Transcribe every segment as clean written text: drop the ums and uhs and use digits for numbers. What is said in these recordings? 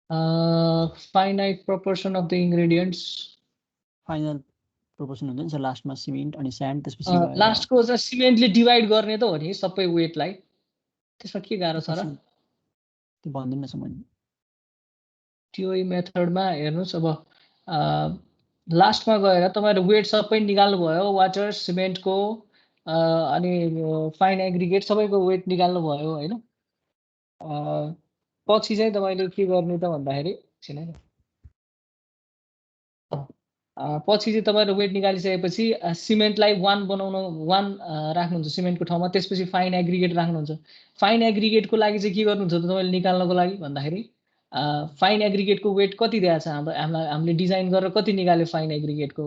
Finite proportion of the ingredients final proportion हुन्छ नि लास्टमा सिमेन्ट अनि स्यान्ड त्यसपछि लास्टको चाहिँ सिमेन्टले डिभाइड गर्ने त हो नि सबै वेटलाई त्यसमा के गाह्रो छ र त्यो भन्दिनँ छ मैले त्यो मेथडमा हेर्नुहोस् अब लास्टमा गएर तपाईँहरू वेट सबै निकाल्नुभयो वाटर सिमेन्टको अनि फाइन एग्रिगेट सबैको वेट निकाल्नुभयो होइन पछि चाहिँ तपाईँले के गर्ने त भन्दाखेरि एकछिन पछि चाहिँ तपाईँहरू वेट निकालिसकेपछि सिमेन्टलाई 1 बनाउन 1 राख्नुहुन्छ सिमेन्टको ठाउँमा त्यसपछि फाइन एग्रिगेट राख्नुहुन्छ फाइन एग्रिगेटको लागि चाहिँ के गर्नुहुन्छ त तपाईँले निकाल्नको लागि भन्दाखेरि फाइन एग्रिगेटको वेट कति दिएको छ हामीले डिजाइन गरेर कति निकाल्यो फाइन एग्रिगेटको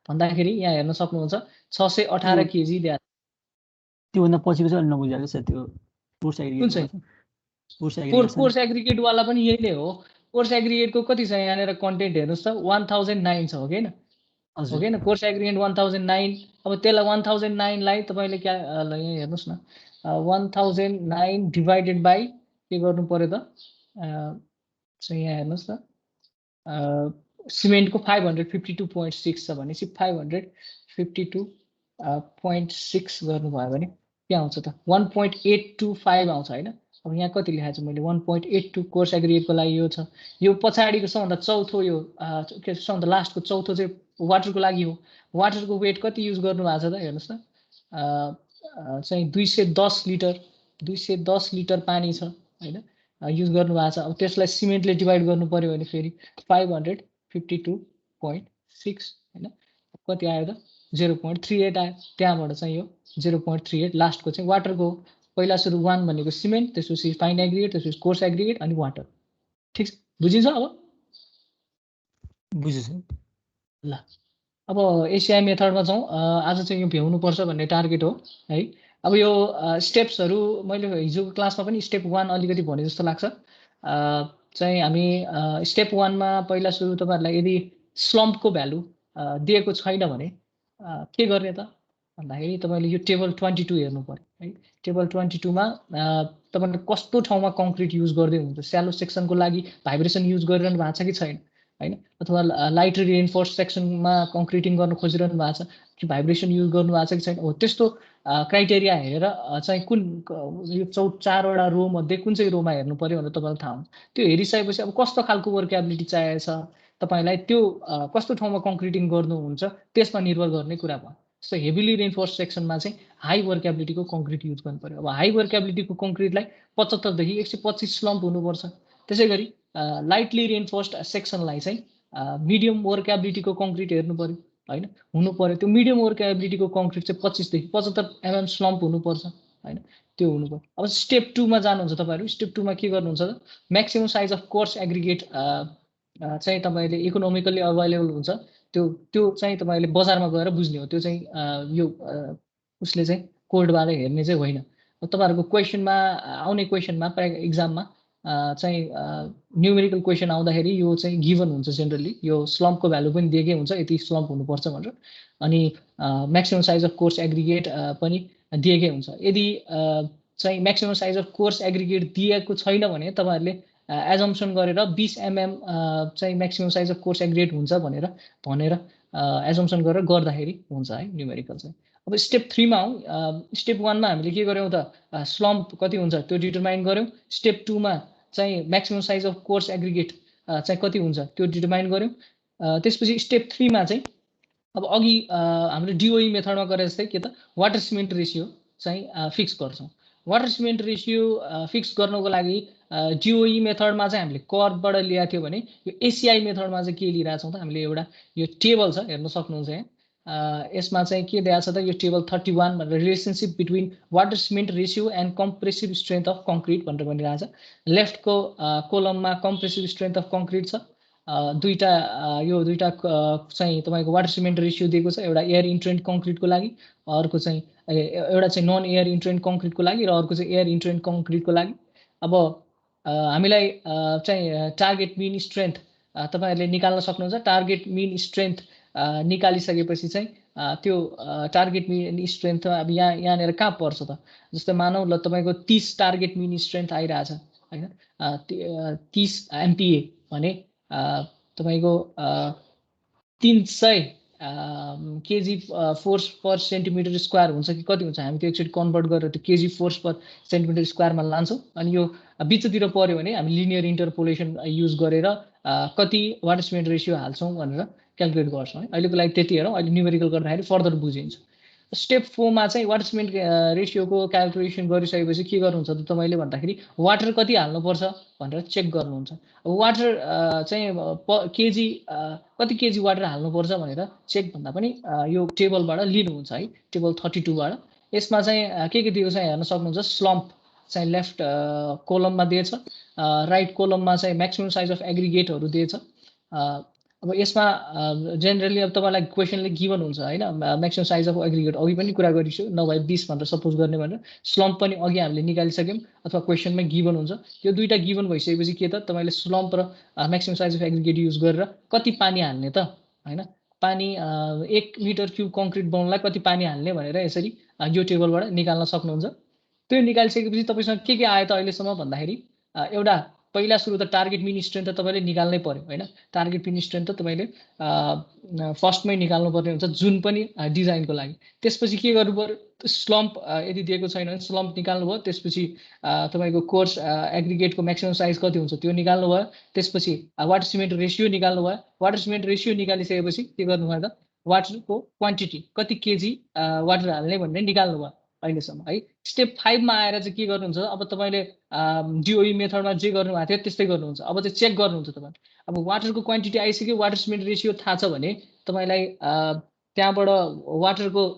भन्दाखेरि यहाँ हेर्न सक्नुहुन्छ 618 केजी दिएको त्योभन्दा पछिको चाहिँ अलि नबुझाएको छ त्यो कोर्स एग्रिगेट वाला पनि यही नै हो कोर्स एग्रिगेटको कति छ यहाँनिर कन्टेन्ट हेर्नुहोस् त 1009 छ हो कि होइन कोर्स एग्रिगेट 1009 अब त्यसलाई 1009 लाई तपाईँले क्या यहाँ हेर्नुहोस् न 1009 डिभाइडेड बाई के गर्नु पर्यो त यहाँ हेर्नुहोस् त सिमेन्टको 552.6 छ भनेपछि 552.6 गर्नुभयो भने के आउँछ त 1.825 आउँछ होइन अब यहाँ कति लेखाएको छु मैले 1.82 कोर्स एग्रिगेटको लागि यो छ यो पछाडिको सबभन्दा चौथो यो के सबभन्दा लास्टको चौथो चाहिँ वाटरको लागि हो वाटरको वेट कति युज गर्नुभएको छ त हेर्नुहोस् न चाहिँ 210 लिटर पानी छ होइन युज गर्नुभएको छ अब त्यसलाई सिमेन्टले डिभाइड गर्नु पर्यो भने फेरि 552.6 होइन कति आयो त 0.38 आयो त्यहाँबाट चाहिँ यो 0.38 लास्टको चाहिँ वाटरको पहिला सुरु 1 भनेको सिमेन्ट त्यसपछि फाइन एग्रिगेट त्यसपछि कोर्स एग्रिगेट अनि वाटर ठिक छ बुझिन्छ अब बुझिन्छ ल अब एसिआई मेथडमा जाउँ आज चाहिँ यो भ्याउनुपर्छ भन्ने टार्गेट हो है अब यो स्टेप्सहरू मैले हिजोको क्लासमा पनि स्टेप 1 अलिकति भने जस्तो लाग्छ चाहिँ हामी स्टेप 1 मा पहिला सुरु तपाईहरुलाई यदि स्लम्पको भ्यालु दिएको छैन भने के गर्ने त भन्दाखेरि तपाईले यो टेबल 22 हेर्नु पर्यो है टेबल 22 मा तपाईले कस्तो ठाउँमा कङ्क्रिट युज गर्दै हुनुहुन्छ स्यालो सेक्सनको लागि भाइब्रेसन युज गरिरहनु भएको छ कि छैन हैन अथवा लाइट रिइन्फोर्स सेक्सनमा कङ्क्रिटिङ गर्न खोजिरहनु भएको छ कि भाइब्रेसन युज गर्नु भएको छ कि छैन हो त्यस्तो क्राइटेरिया हेरेर चाहिँ कुन यो 4 वटा रो मध्ये कुन चाहिँ रोमा हेर्नु पर्यो भनेर तपाईलाई थाहा हुन्छ त्यो हेरिसकेपछि अब कस्तो खालको वर्कएबिलिटी चाहिएको छ तपाईलाई त्यो कस्तो ठाउँमा कङ्क्रिटिङ गर्नुहुन्छ त्यसमा निर्भर गर्ने कुरा भयो जस्तो हेभिली रिइन्फोर्स सेक्सनमा चाहिँ हाई वर्कएबिलिटीको कङ्क्रिट युज गर्नु पर्यो अब हाई वर्कएबिलिटीको कङ्क्रिटलाई 75 देखि 125 स्लम्प हुनुपर्छ त्यसैगरी लाइटली रिइन्फोर्स्ड सेक्सनलाई चाहिँ मिडियम वर्कएबिलिटीको कङ्क्रिट हेर्नु पर्यो हैन हुनु पर्यो त्यो मिडियम वर्कएबिलिटीको कङ्क्रिट चाहिँ 25 देखि 75 mm स्लम्प हुनुपर्छ हैन त्यो हुनु पर्यो अब स्टेप 2 मा जानुहुन्छ तपाईहरु स्टेप 2 मा के गर्नुहुन्छ त maximum size of coarse aggregate चाहिँ तपाईले इकोनोमिकली अवेलेबल हुन्छ त्यो चाहिँ तपाईले बजारमा गएर बुझ्ने हो त्यो चाहिँ यो उसले चाहिँ कोडबाट हेर्ने चाहिँ होइन तपाईहरुको क्वेशनमा आउने क्वेशनमा एक्जाममा चाहिँ न्युमेरिकल क्वेशन आउँदाखेरि यो चाहिँ गिभन हुन्छ जनरली यो स्लम्पको भ्यालु पनि दिएकै हुन्छ यति स्लम्प हुनुपर्छ भनेर अनि maximum size of coarse aggregate पनि दिएकै हुन्छ यदि चाहिँ maximum size of coarse aggregate दिएको छैन भने तपाईहरुले एजम्पसन गरेर 20 mm चाहिँ maximum size of coarse aggregate हुन्छ भनेर एजम्पसन गरेर गर्दाखेरि हुन्छ है न्युमेरिकल चाहिँ अब स्टेप 3 मा आउँ स्टेप 1 मा हामीले के गर्यौं त स्लम्प कति हुन्छ त्यो डिटरमाइन गर्यौं स्टेप 2 मा चाहिँ maximum size of coarse aggregate चाहिँ कति हुन्छ त्यो डिटरमाइन गर्यौं त्यसपछि स्टेप 3 मा चाहिँ अब अघि हामीले डिओई मेथडमा गरे जस्तै के त वाटर सिमेन्ट रेशियो चाहिँ फिक्स गर्छौं वाटर सिमेन्ट रेशियो फिक्स गर्नको लागि डिओई मेथडमा चाहिँ हामीले कर्वबाट ल्याएको थियो भने यो एसीआई मेथडमा चाहिँ के लिइरा छौं त हामीले एउटा यो टेबल छ हेर्न सक्नुहुन्छ यहाँ यसमा चाहिँ के दिएको छ त यो टेबल 31 भनेर relationship between water cement ratio and compressive strength of concrete भनेर भनिरहेको छ लेफ्टको कोलममा कम्प्रेसिभ स्ट्रेन्थ अफ कङ्क्रिट छ दुईटा चाहिँ तपाईको वाटर सिमेन्ट रेशियो दिएको छ एउटा एयर इन्ट्रेन्ट कङ्क्रिटको लागि अर्को चाहिँ एउटा चाहिँ नन एयर इन्ट्रेन्ट कङ्क्रिटको लागि र अर्को चाहिँ एयर इन्ट्रेन्ट कङ्क्रिटको लागि अब हामीलाई चाहिँ टार्गेट मिन स्ट्रेन्थ तपाईहरुले निकाल्न सक्नुहुन्छ टार्गेट मिन स्ट्रेन्थ निकालिसकेपछि चाहिँ त्यो टार्गेट मिन स्ट्रेन्थ अब यहाँनिर कहाँ पर्छ त जस्तै मानौ ल तपाईको 30 टार्गेट मिन स्ट्रेन्थ आइरहेछ हैन 30 MPa भने तपाईको 300 kg फोर्स पर सेन्टिमिटर स्क्वायर हुन्छ कि कति हुन्छ हामी त्यो एकचोटि कन्भर्ट गरेर त्यो kg फोर्स पर सेन्टिमिटर स्क्वायरमा लान्छौँ अनि यो बिचतिर पर्यो भने हामी लिनियर इन्टरपोलेसन युज गरेर कति वाटर सिमेन्ट रेसियो हाल्छौँ भनेर क्याल्कुलेट गर्छौँ है अहिलेको लागि त्यति हेरौँ अहिले न्युमेरिकल गर्दाखेरि फर्दर बुझिन्छ स्टेप 4 मा चाहिँ वाटर सिमेन्ट रेसियोको क्याल्कुलेसन गरिसकेपछि के गर्नुहुन्छ त तपाईले भन्दाखेरि वाटर कति हाल्नुपर्छ भनेर चेक गर्नुहुन्छ वाटर चाहिँ केजी कति केजी वाटर हाल्नुपर्छ भनेर चेक भन्दा पनि यो टेबलबाट लिनुहुन्छ है टेबल 32 बाट यसमा चाहिँ के दिएको छ हेर्न सक्नुहुन्छ स्लम्प चाहिँ लेफ्ट कोलममा दिएछ राइट कोलममा चाहिँ म्याक्सिमम साइज अफ एग्रिगेटहरु दिएछ अब यसमा जेनरली अब तपाईलाई क्वेशनले गिभन हुन्छ हैन म्याक्सिमम साइज अफ एग्रिगेट अघि पनि कुरा गरिसक्यो नभए 20 भनेर सपोज गर्ने भनेर स्लम्प पनि अघि हामीले निकालिसक्यौं अथवा क्वेशनमै गिभन हुन्छ यो दुईटा गिभन भइसकेपछि के त तपाईले स्लम्प र maximum size of aggregate use गरेर कति पानी हाल्ने त हैन पानी 1 मिटर क्युब कङ्क्रिट बनाउनलाई कति पानी हाल्ने भनेर यसरी यो टेबलबाट निकाल्न सक्नुहुन्छ त्यो निकालिसकेपछि तपाईसँग के आयो त अहिलेसम्म भन्दाखेरि एउटा पहिला सुरु त टार्गेट मिन स्ट्रेन्थ त तपाईले निकाल्नै पर्यो हैन टार्गेट मिन स्ट्रेन्थ त तपाईले फर्स्टमै निकाल्नु पर्ने हुन्छ जुन पनि डिजाइनको लागि त्यसपछि के गर्नु पर्यो स्लम्प यदि दिएको छैन भने स्लम्प निकाल्नु भयो त्यसपछि तपाईको कोर्स एग्रिगेटको म्याक्सिमम साइज कति हुन्छ त्यो निकाल्नु भयो त्यसपछि वाटर सिमेन्ट रेशियो निकाल्नु भयो वाटर सिमेन्ट रेशियो निकालिसकेपछि के गर्नु भयो त वाटरको क्वान्टिटी कति केजी वाटर हाल्ने भन्ने निकाल्नु भयो अहिलेसम्म है स्टेप 5 मा आएर चाहिँ के गर्नुहुन्छ अब तपाईले डिओई मेथडमा जे गर्नुभएको थियो त्यस्तै गर्नुहुन्छ अब चाहिँ चेक गर्नुहुन्छ तपाईले अब वाटरको क्वान्टिटी आइसक्यो वाटर सिमेन्ट रेशियो थाहा छ भने तपाईलाई त्यहाँबाट वाटरको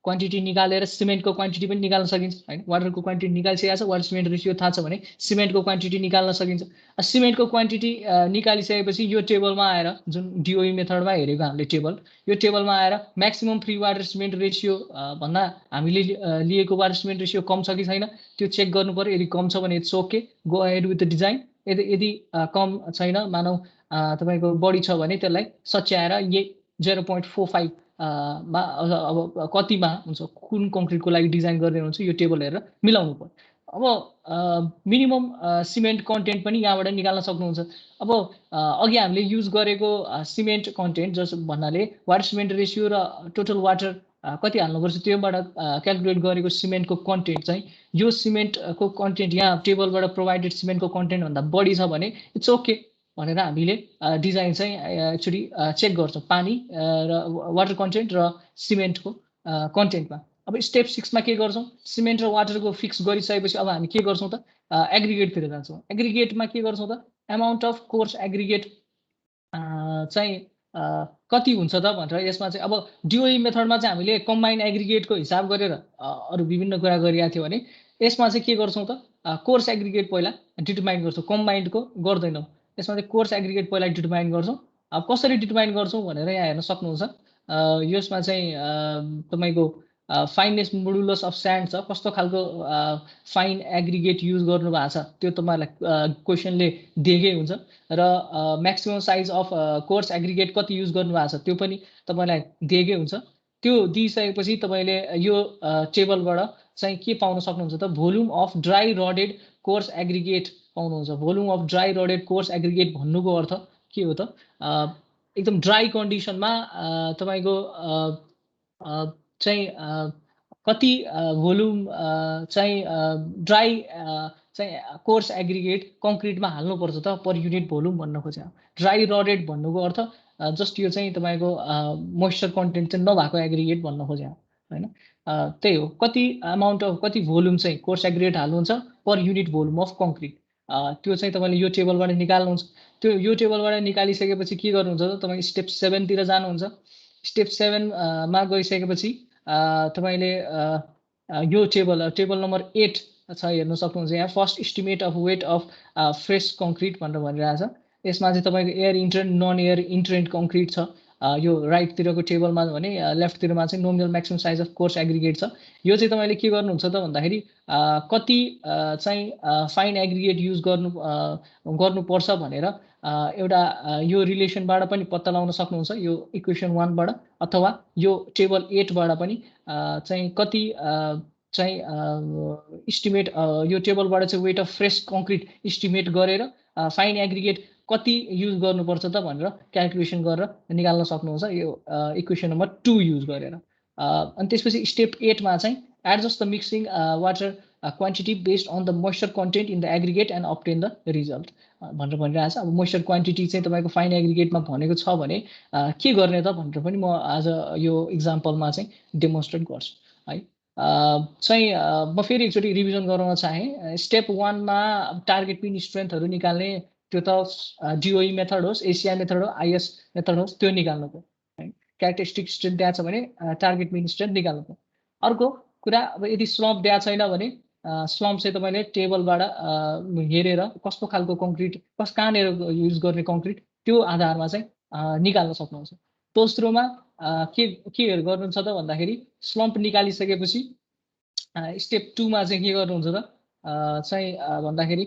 क्वान्टिटी निकालेर सिमेन्टको क्वान्टिटी पनि निकाल्न सकिन्छ हैन वाटरको क्वान्टिटी निकालिसकेको छ वाटर सिमेन्ट रेशियो थाहा छ भने सिमेन्टको क्वान्टिटी निकाल्न सकिन्छ सिमेन्टको क्वान्टिटी निकालिसकेपछि यो टेबलमा आएर जुन डिओई मेथडमा हेरेको हामीले टेबल यो टेबलमा आएर maximum free water cement ratio भन्दा हामीले लिएको वाटर सिमेन्ट रेशियो कम छ कि छैन त्यो चेक गर्नु पर्यो यदि कम छ भने it's okay go ahead with the design यदि कम छैन मानौ तपाईको बढी छ भने त्यसलाई सच्याएर यही 0.45 मा अब कतिमा हुन्छ कुन कङ्क्रिटको लागि डिजाइन गर्ने हुन्छ यो टेबल हेरेर मिलाउनु पर्यो अब मिनिमम सिमेन्ट कन्टेन्ट पनि यहाँबाट निकाल्न सक्नुहुन्छ अब अघि हामीले युज गरेको सिमेन्ट कन्टेन्ट जस भन्नाले वाटर सिमेन्ट रेशियो र टोटल वाटर कति हाल्नुपर्छ त्योबाट क्याल्कुलेट गरेको सिमेन्टको कन्टेन्ट चाहिँ यो सिमेन्टको कन्टेन्ट यहाँ टेबलबाट प्रोभाइडेड सिमेन्टको कन्टेन्ट भन्दा बढी छ भने इट्स ओके भनेर हामीले डिजाइन चाहिँ एक्चुअली चेक गर्छौं पानी र वाटर कन्टेन्ट र सिमेन्टको कन्टेन्टमा अब स्टेप 6 मा के गर्छौं सिमेन्ट र वाटरको फिक्स गरिसकेपछि अब हामी के गर्छौं त एग्रिगेटतिर जान्छौं एग्रिगेटमा के गर्छौं त अमाउन्ट अफ कोर्स एग्रिगेट चाहिँ कति हुन्छ त भनेर यसमा चाहिँ अब डिओई मेथडमा चाहिँ हामीले कम्बाइन एग्रिगेटको हिसाब गरेर अरु विभिन्न कुरा गरिया थियो भने यसमा चाहिँ के गर्छौं त कोर्स एग्रिगेट पहिला डिटरमाइन गर्छौं कम्बाइन्डको गर्दैनौं यसमा चाहिँ कोर्स एग्रिगेट पहिला डिटरमाइन गर्छौं अब कसरी डिटरमाइन गर्छौं भनेर यहाँ हेर्न सक्नुहुन्छ यसमा चाहिँ तपाईको फाइनेस मोडुलस अफ स्यान्ड छ कस्तो खालको फाइन एग्रिगेट युज गर्नु भएको छ त्यो तपाईलाई क्वेशनले दिएकै हुन्छ र maximum size of coarse aggregate कति युज गर्नु भएको छ त्यो पनि तपाईलाई दिएकै हुन्छ त्यो दिइसकेपछि तपाईले यो टेबलबाट चाहिँ के पाउन सक्नुहुन्छ त volume of dry rodded coarse aggregate पाउनुहुन्छ volume of dry rodded coarse aggregate भन्नुको अर्थ के हो त एकदम ड्राई कन्डिसनमा तपाईको चाहिँ कति भोल्युम चाहिँ ड्राई चाहिँ कोर्स एग्रिगेट कङ्क्रिटमा हाल्नुपर्छ त पर युनिट भोल्युम भन्न खोजे ड्राई रडेड भन्नुको अर्थ जस्ट यो चाहिँ तपाईको मोइस्चर कन्टेन्ट चाहिँ नभएको एग्रिगेट भन्न खोजे हैन त्यही हो कति अमाउन्ट अफ कति भोल्युम चाहिँ कोर्स एग्रिगेट हाल्नुहुन्छ पर युनिट भोल्युम अफ कङ्क्रिट त्यो चाहिँ तपाईले यो टेबलबाट निकाल्नुहुन्छ त्यो यो टेबलबाट निकालिसकेपछि के गर्नुहुन्छ त तपाई स्टेप 7 तिर जानुहुन्छ स्टेप 7 मा गइसकेपछि तपाईले यो टेबल नम्बर 8 छ हेर्न सक्नुहुन्छ यहाँ first estimate of weight of fresh concrete भनेर भनिरहेछ यसमा चाहिँ तपाईको air entrained non air entrained concrete छ यो राइट तिरको टेबलमा भने लेफ्ट तिरमा चाहिँ nominal maximum size of coarse aggregate छ यो चाहिँ तपाईले के गर्नुहुन्छ त भन्दाखेरि कति चाहिँ फाइन एग्रिगेट युज गर्नुपर्छ भनेर एउटा यो रिलेसनबाट पनि पत्ता लगाउन सक्नुहुन्छ यो इक्वेसन 1 बाट अथवा यो टेबल 8 बाट पनि चाहिँ कति चाहिँ इस्टिमेट यो टेबलबाट चाहिँ weight of fresh concrete estimate गरेर फाइन एग्रिगेट कति युज गर्नुपर्छ त भनेर क्यालकुलेसन गरेर निकाल्न सक्नुहुन्छ यो इक्वेसन नम्बर 2 युज गरेर। अनि त्यसपछि स्टेप 8 मा चाहिँ adjust the mixing water quantity based on the moisture content in the aggregate and obtain the result भनेर भनिरहेको छ। अब मोइस्चर क्वान्टिटी चाहिँ तपाईँको फाइन एग्रिगेटमा भनेको छ भने के गर्ने त भनेर पनि म आज यो इक्जाम्पलमा चाहिँ डेमोन्स्ट्रेट गर्छु है। चाहिँ म फेरि एकचोटि रिभिजन गराउन चाहेँ। स्टेप 1 मा टार्गेट पिन स्ट्रेन्थहरू निकाल्ने त्यो त डिओई मेथड होस्, एसिआई मेथड हो, आइएस मेथड होस्, त्यो निकाल्नु पर्यो है। क्यारेक्टरिस्टिक स्ट्रेन्थ दिएको छ भने टार्गेट पिन स्ट्रेन्थ निकाल्नु पर्यो। अर्को कुरा अब यदि स्लम्प दिएको छैन भने स्लम्प चाहिँ तपाईँले टेबलबाट हेरेर कस्तो खालको कङ्क्रिट कहाँनिर युज गर्ने कङ्क्रिट त्यो आधारमा चाहिँ निकाल्न सक्नुहुन्छ। दोस्रोमा के गर्नुहुन्छ त भन्दाखेरि स्लम्प निकालिसकेपछि स्टेप 2 मा चाहिँ के गर्नुहुन्छ त चाहिँ भन्दाखेरि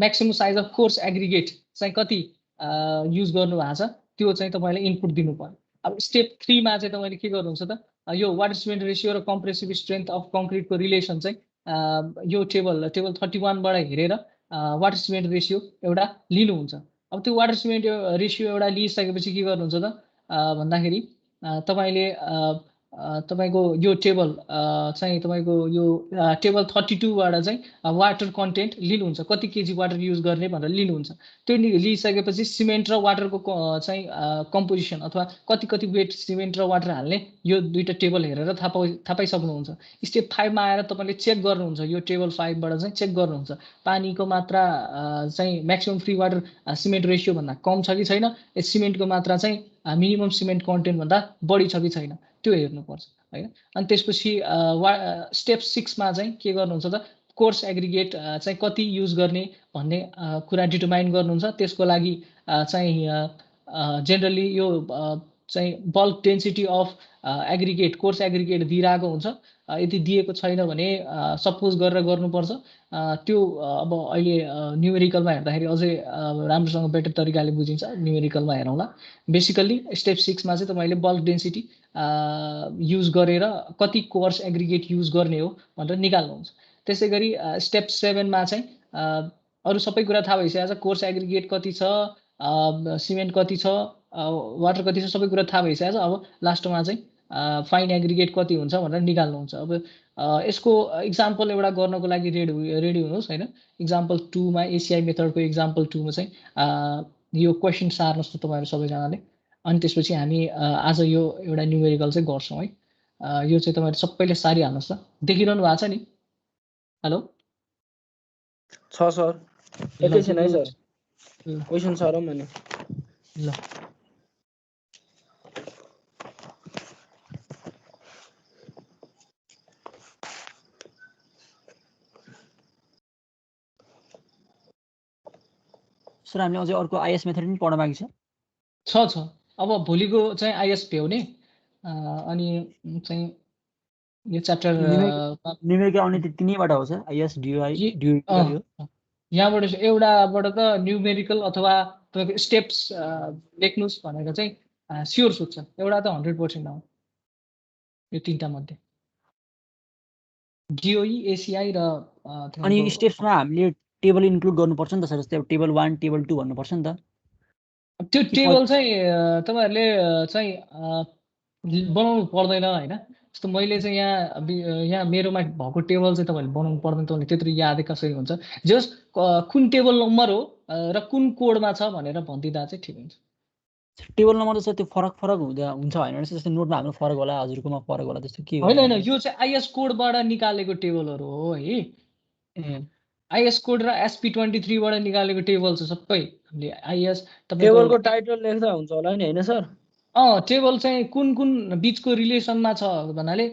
maximum size of coarse aggregate चाहिँ कति युज गर्नु भएको छ त्यो चाहिँ तपाईँले इनपुट दिनु पर्यो। अब स्टेप 3 मा चाहिँ तपाईँले के गर्नुहुन्छ त यो वाटर सिमेन्ट रेसियो र कम्प्रेसिभ स्ट्रेन्थ अफ कङ्क्रिटको रिलेसन चाहिँ यो टेबल 31 बाट हेरेर वाटर सिमेन्ट रेसियो एउटा लिनुहुन्छ। अब त्यो वाटर सिमेन्ट रेसियो एउटा लिइसकेपछि के गर्नुहुन्छ त भन्दाखेरि तपाईँले तपाईँको यो टेबल चाहिँ तपाईँको यो टेबल 32 बाट चाहिँ वाटर कन्टेन्ट लिनुहुन्छ, कति केजी वाटर युज गर्ने भनेर लिनुहुन्छ। त्यो लिइसकेपछि सिमेन्ट र वाटरको चाहिँ कम्पोजिसन अथवा कति वेट सिमेन्ट र वाटर हाल्ने यो दुईटा टेबल हेरेर थाहा पाइसक्नुहुन्छ। स्टेप 5 मा आएर तपाईँले चेक गर्नुहुन्छ, यो टेबल 5 बाट चाहिँ चेक गर्नुहुन्छ पानीको मात्रा चाहिँ maximum free water cement ratio भन्दा कम छ कि छैन, सिमेन्टको मात्रा चाहिँ मिनिमम सिमेन्ट कन्टेन्ट भन्दा बढी छ कि छैन त्यो हेर्नुपर्छ हैन। अनि त्यसपछि स्टेप 6 मा चाहिँ के गर्नुहुन्छ त कोर्स एग्रिगेट चाहिँ कति युज गर्ने भन्ने कुरा डिटरमाइन गर्नुहुन्छ। त्यसको लागि चाहिँ जेनरली यो चाहिँ bulk density of aggregate course aggregate दिइरहेको हुन्छ। यदि दिएको छैन भने सपोज गरेर गर्नुपर्छ। त्यो अब अहिले न्युमेरिकलमा हेर्दाखेरि अझै राम्रोसँग बेटर तरिकाले बुझिन्छ, न्युमेरिकलमा हेरौँला। बेसिकल्ली स्टेप 6 मा चाहिँ तपाईँले बल्क डेन्सिटी युज गरेर कति कोर्स एग्रिगेट युज गर्ने हो भनेर निकाल्नुहुन्छ। त्यसै गरी स्टेप 7 मा चाहिँ अरू सबै कुरा थाहा भइसकेको छ, कोर्स एग्रिगेट कति छ, सिमेन्ट कति छ, वाटर कति छ, सबै कुरा थाहा भइसकेको छ। अब लास्टमा चाहिँ फाइन एग्रिगेट कति हुन्छ भनेर निकाल्नुहुन्छ। अब यसको इक्जाम्पल एउटा गर्नको लागि रेडी हुनुहोस् हैन। इक्जाम्पल 2 मा एसिआई मेथडको इक्जाम्पल 2 मा चाहिँ यो क्वेसन सार्नुहोस् त तपाईँहरू सबैजनाले। अनि त्यसपछि हामी आज यो एउटा न्युमेरिकल चाहिँ गर्छौँ है। यो चाहिँ तपाईँहरू सबैले सारिहाल्नुहोस् त। देखिरहनु भएको छ नि? हेलो छ सर, एकैछिन है सर, क्वेसन सरौँ भने ल सर हामीले अझै अर्को आइएस मेथड पनि पढ्न बाँकी छ। अब भोलिको चाहिँ आइएस भ्याउने अनि चाहिँ यो च्याप्टर न्युमेरिकल आउने तिनैबाट हो सर, आइएस डियुआई डियुआई यहाँबाट एउटाबाट त न्युमेरिकल अथवा तपाईँको स्टेप्स लेख्नुहोस् भनेर चाहिँ स्योर सोध्छ। एउटा त 100% आउँछ यो तीनटा मध्ये, डिओई एसिआई र अनि स्टेप्समा हामीले टेबल इन्क्लुड गर्नुपर्छ नि त सर, जस्तै टेबल 1 टेबल 2 भन्नुपर्छ नि त। त्यो टेबल चाहिँ तपाईँहरूले चाहिँ बनाउनु पर्दैन हैन। जस्तो मैले चाहिँ यहाँ मेरोमा भएको टेबल चाहिँ तपाईँहरूले बनाउनु पर्दैन, तपाईँले त्यत्रो यादै कसरी हुन्छ। जस कुन टेबल नम्बर हो र कुन कोडमा छ भनेर भनिदिँदा चाहिँ ठिक हुन्छ। टेबल नम्बर त त्यो फरक हुन्छ हैन, जस्तै नोटमा हाम्रो फरक होला, हजुरकोमा फरक होला, त्यस्तो के हो? हैन, यो चाहिँ आइएस कोडबाट निकालेको टेबलहरू हो है। आइएस कोड र SP23 बाट निकालेको टेबल छ सबै। हामीले आइएस टेबलको टाइटल लेख्दा हुन्छ होला नि हैन सर? टेबल चाहिँ कुन बीचको रिलेसनमा छ भन्नाले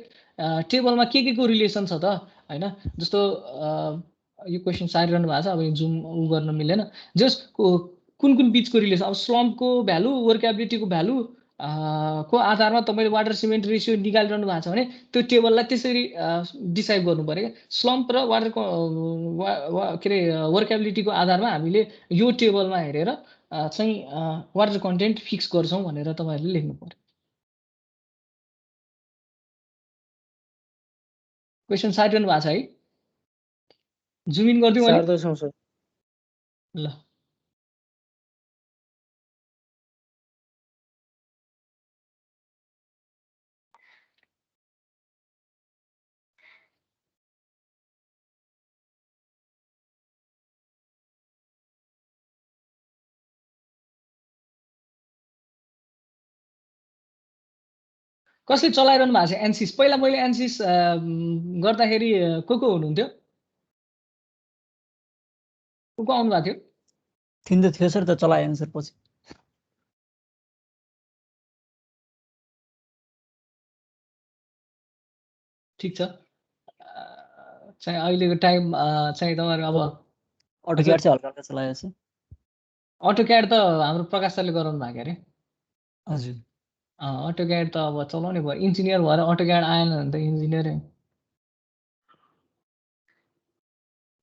टेबलमा के को रिलेसन छ त हैन। जस्तो यो क्वेसन सारिरहनु भएको छ, अब जुम गर्न मिलेन। जस कुन बीचको रिलेसन, अब स्लम्पको भ्यालु वर्कएबिलिटीको भ्यालु को आधारमा तपाईँले वाटर सिमेन्ट रेसियो निकालिरहनु भएको छ भने त्यो टेबललाई त्यसरी डिसाइड गर्नु पर्यो क्या। स्लम्प र वाटरको के अरे वर्कएबिलिटीको आधारमा हामीले यो टेबलमा हेरेर चाहिँ वाटर कन्टेन्ट फिक्स गर्छौँ भनेर तपाईँहरूले लेख्नु पर्यो। क्वेसन सारिरहनु भएको छ है? जुम इन गरिदिउँ अनि? सार्दैछौँ सर। ल कसले चलाइरहनु भएको छ एनसिस? पहिला मैले एनसिस गर्दाखेरि को हुनुहुन्थ्यो? को आउनु भएको थियो? थिन त थियो सर, त चलाएन सर पछि। ठिक छ। चाहिँ अहिलेको टाइम चाहिँ तपाईँहरू अब अटोक्याड चाहिँ हल्का हल्का चलाएको छ। अटोक्याड त हाम्रो प्रकाश सरले गराउनु भएको अरे। हजुर अटोक्याड त अब चलाउने भयो। इन्जिनियर भएर अटोक्याड आएन भने त इन्जिनियरै।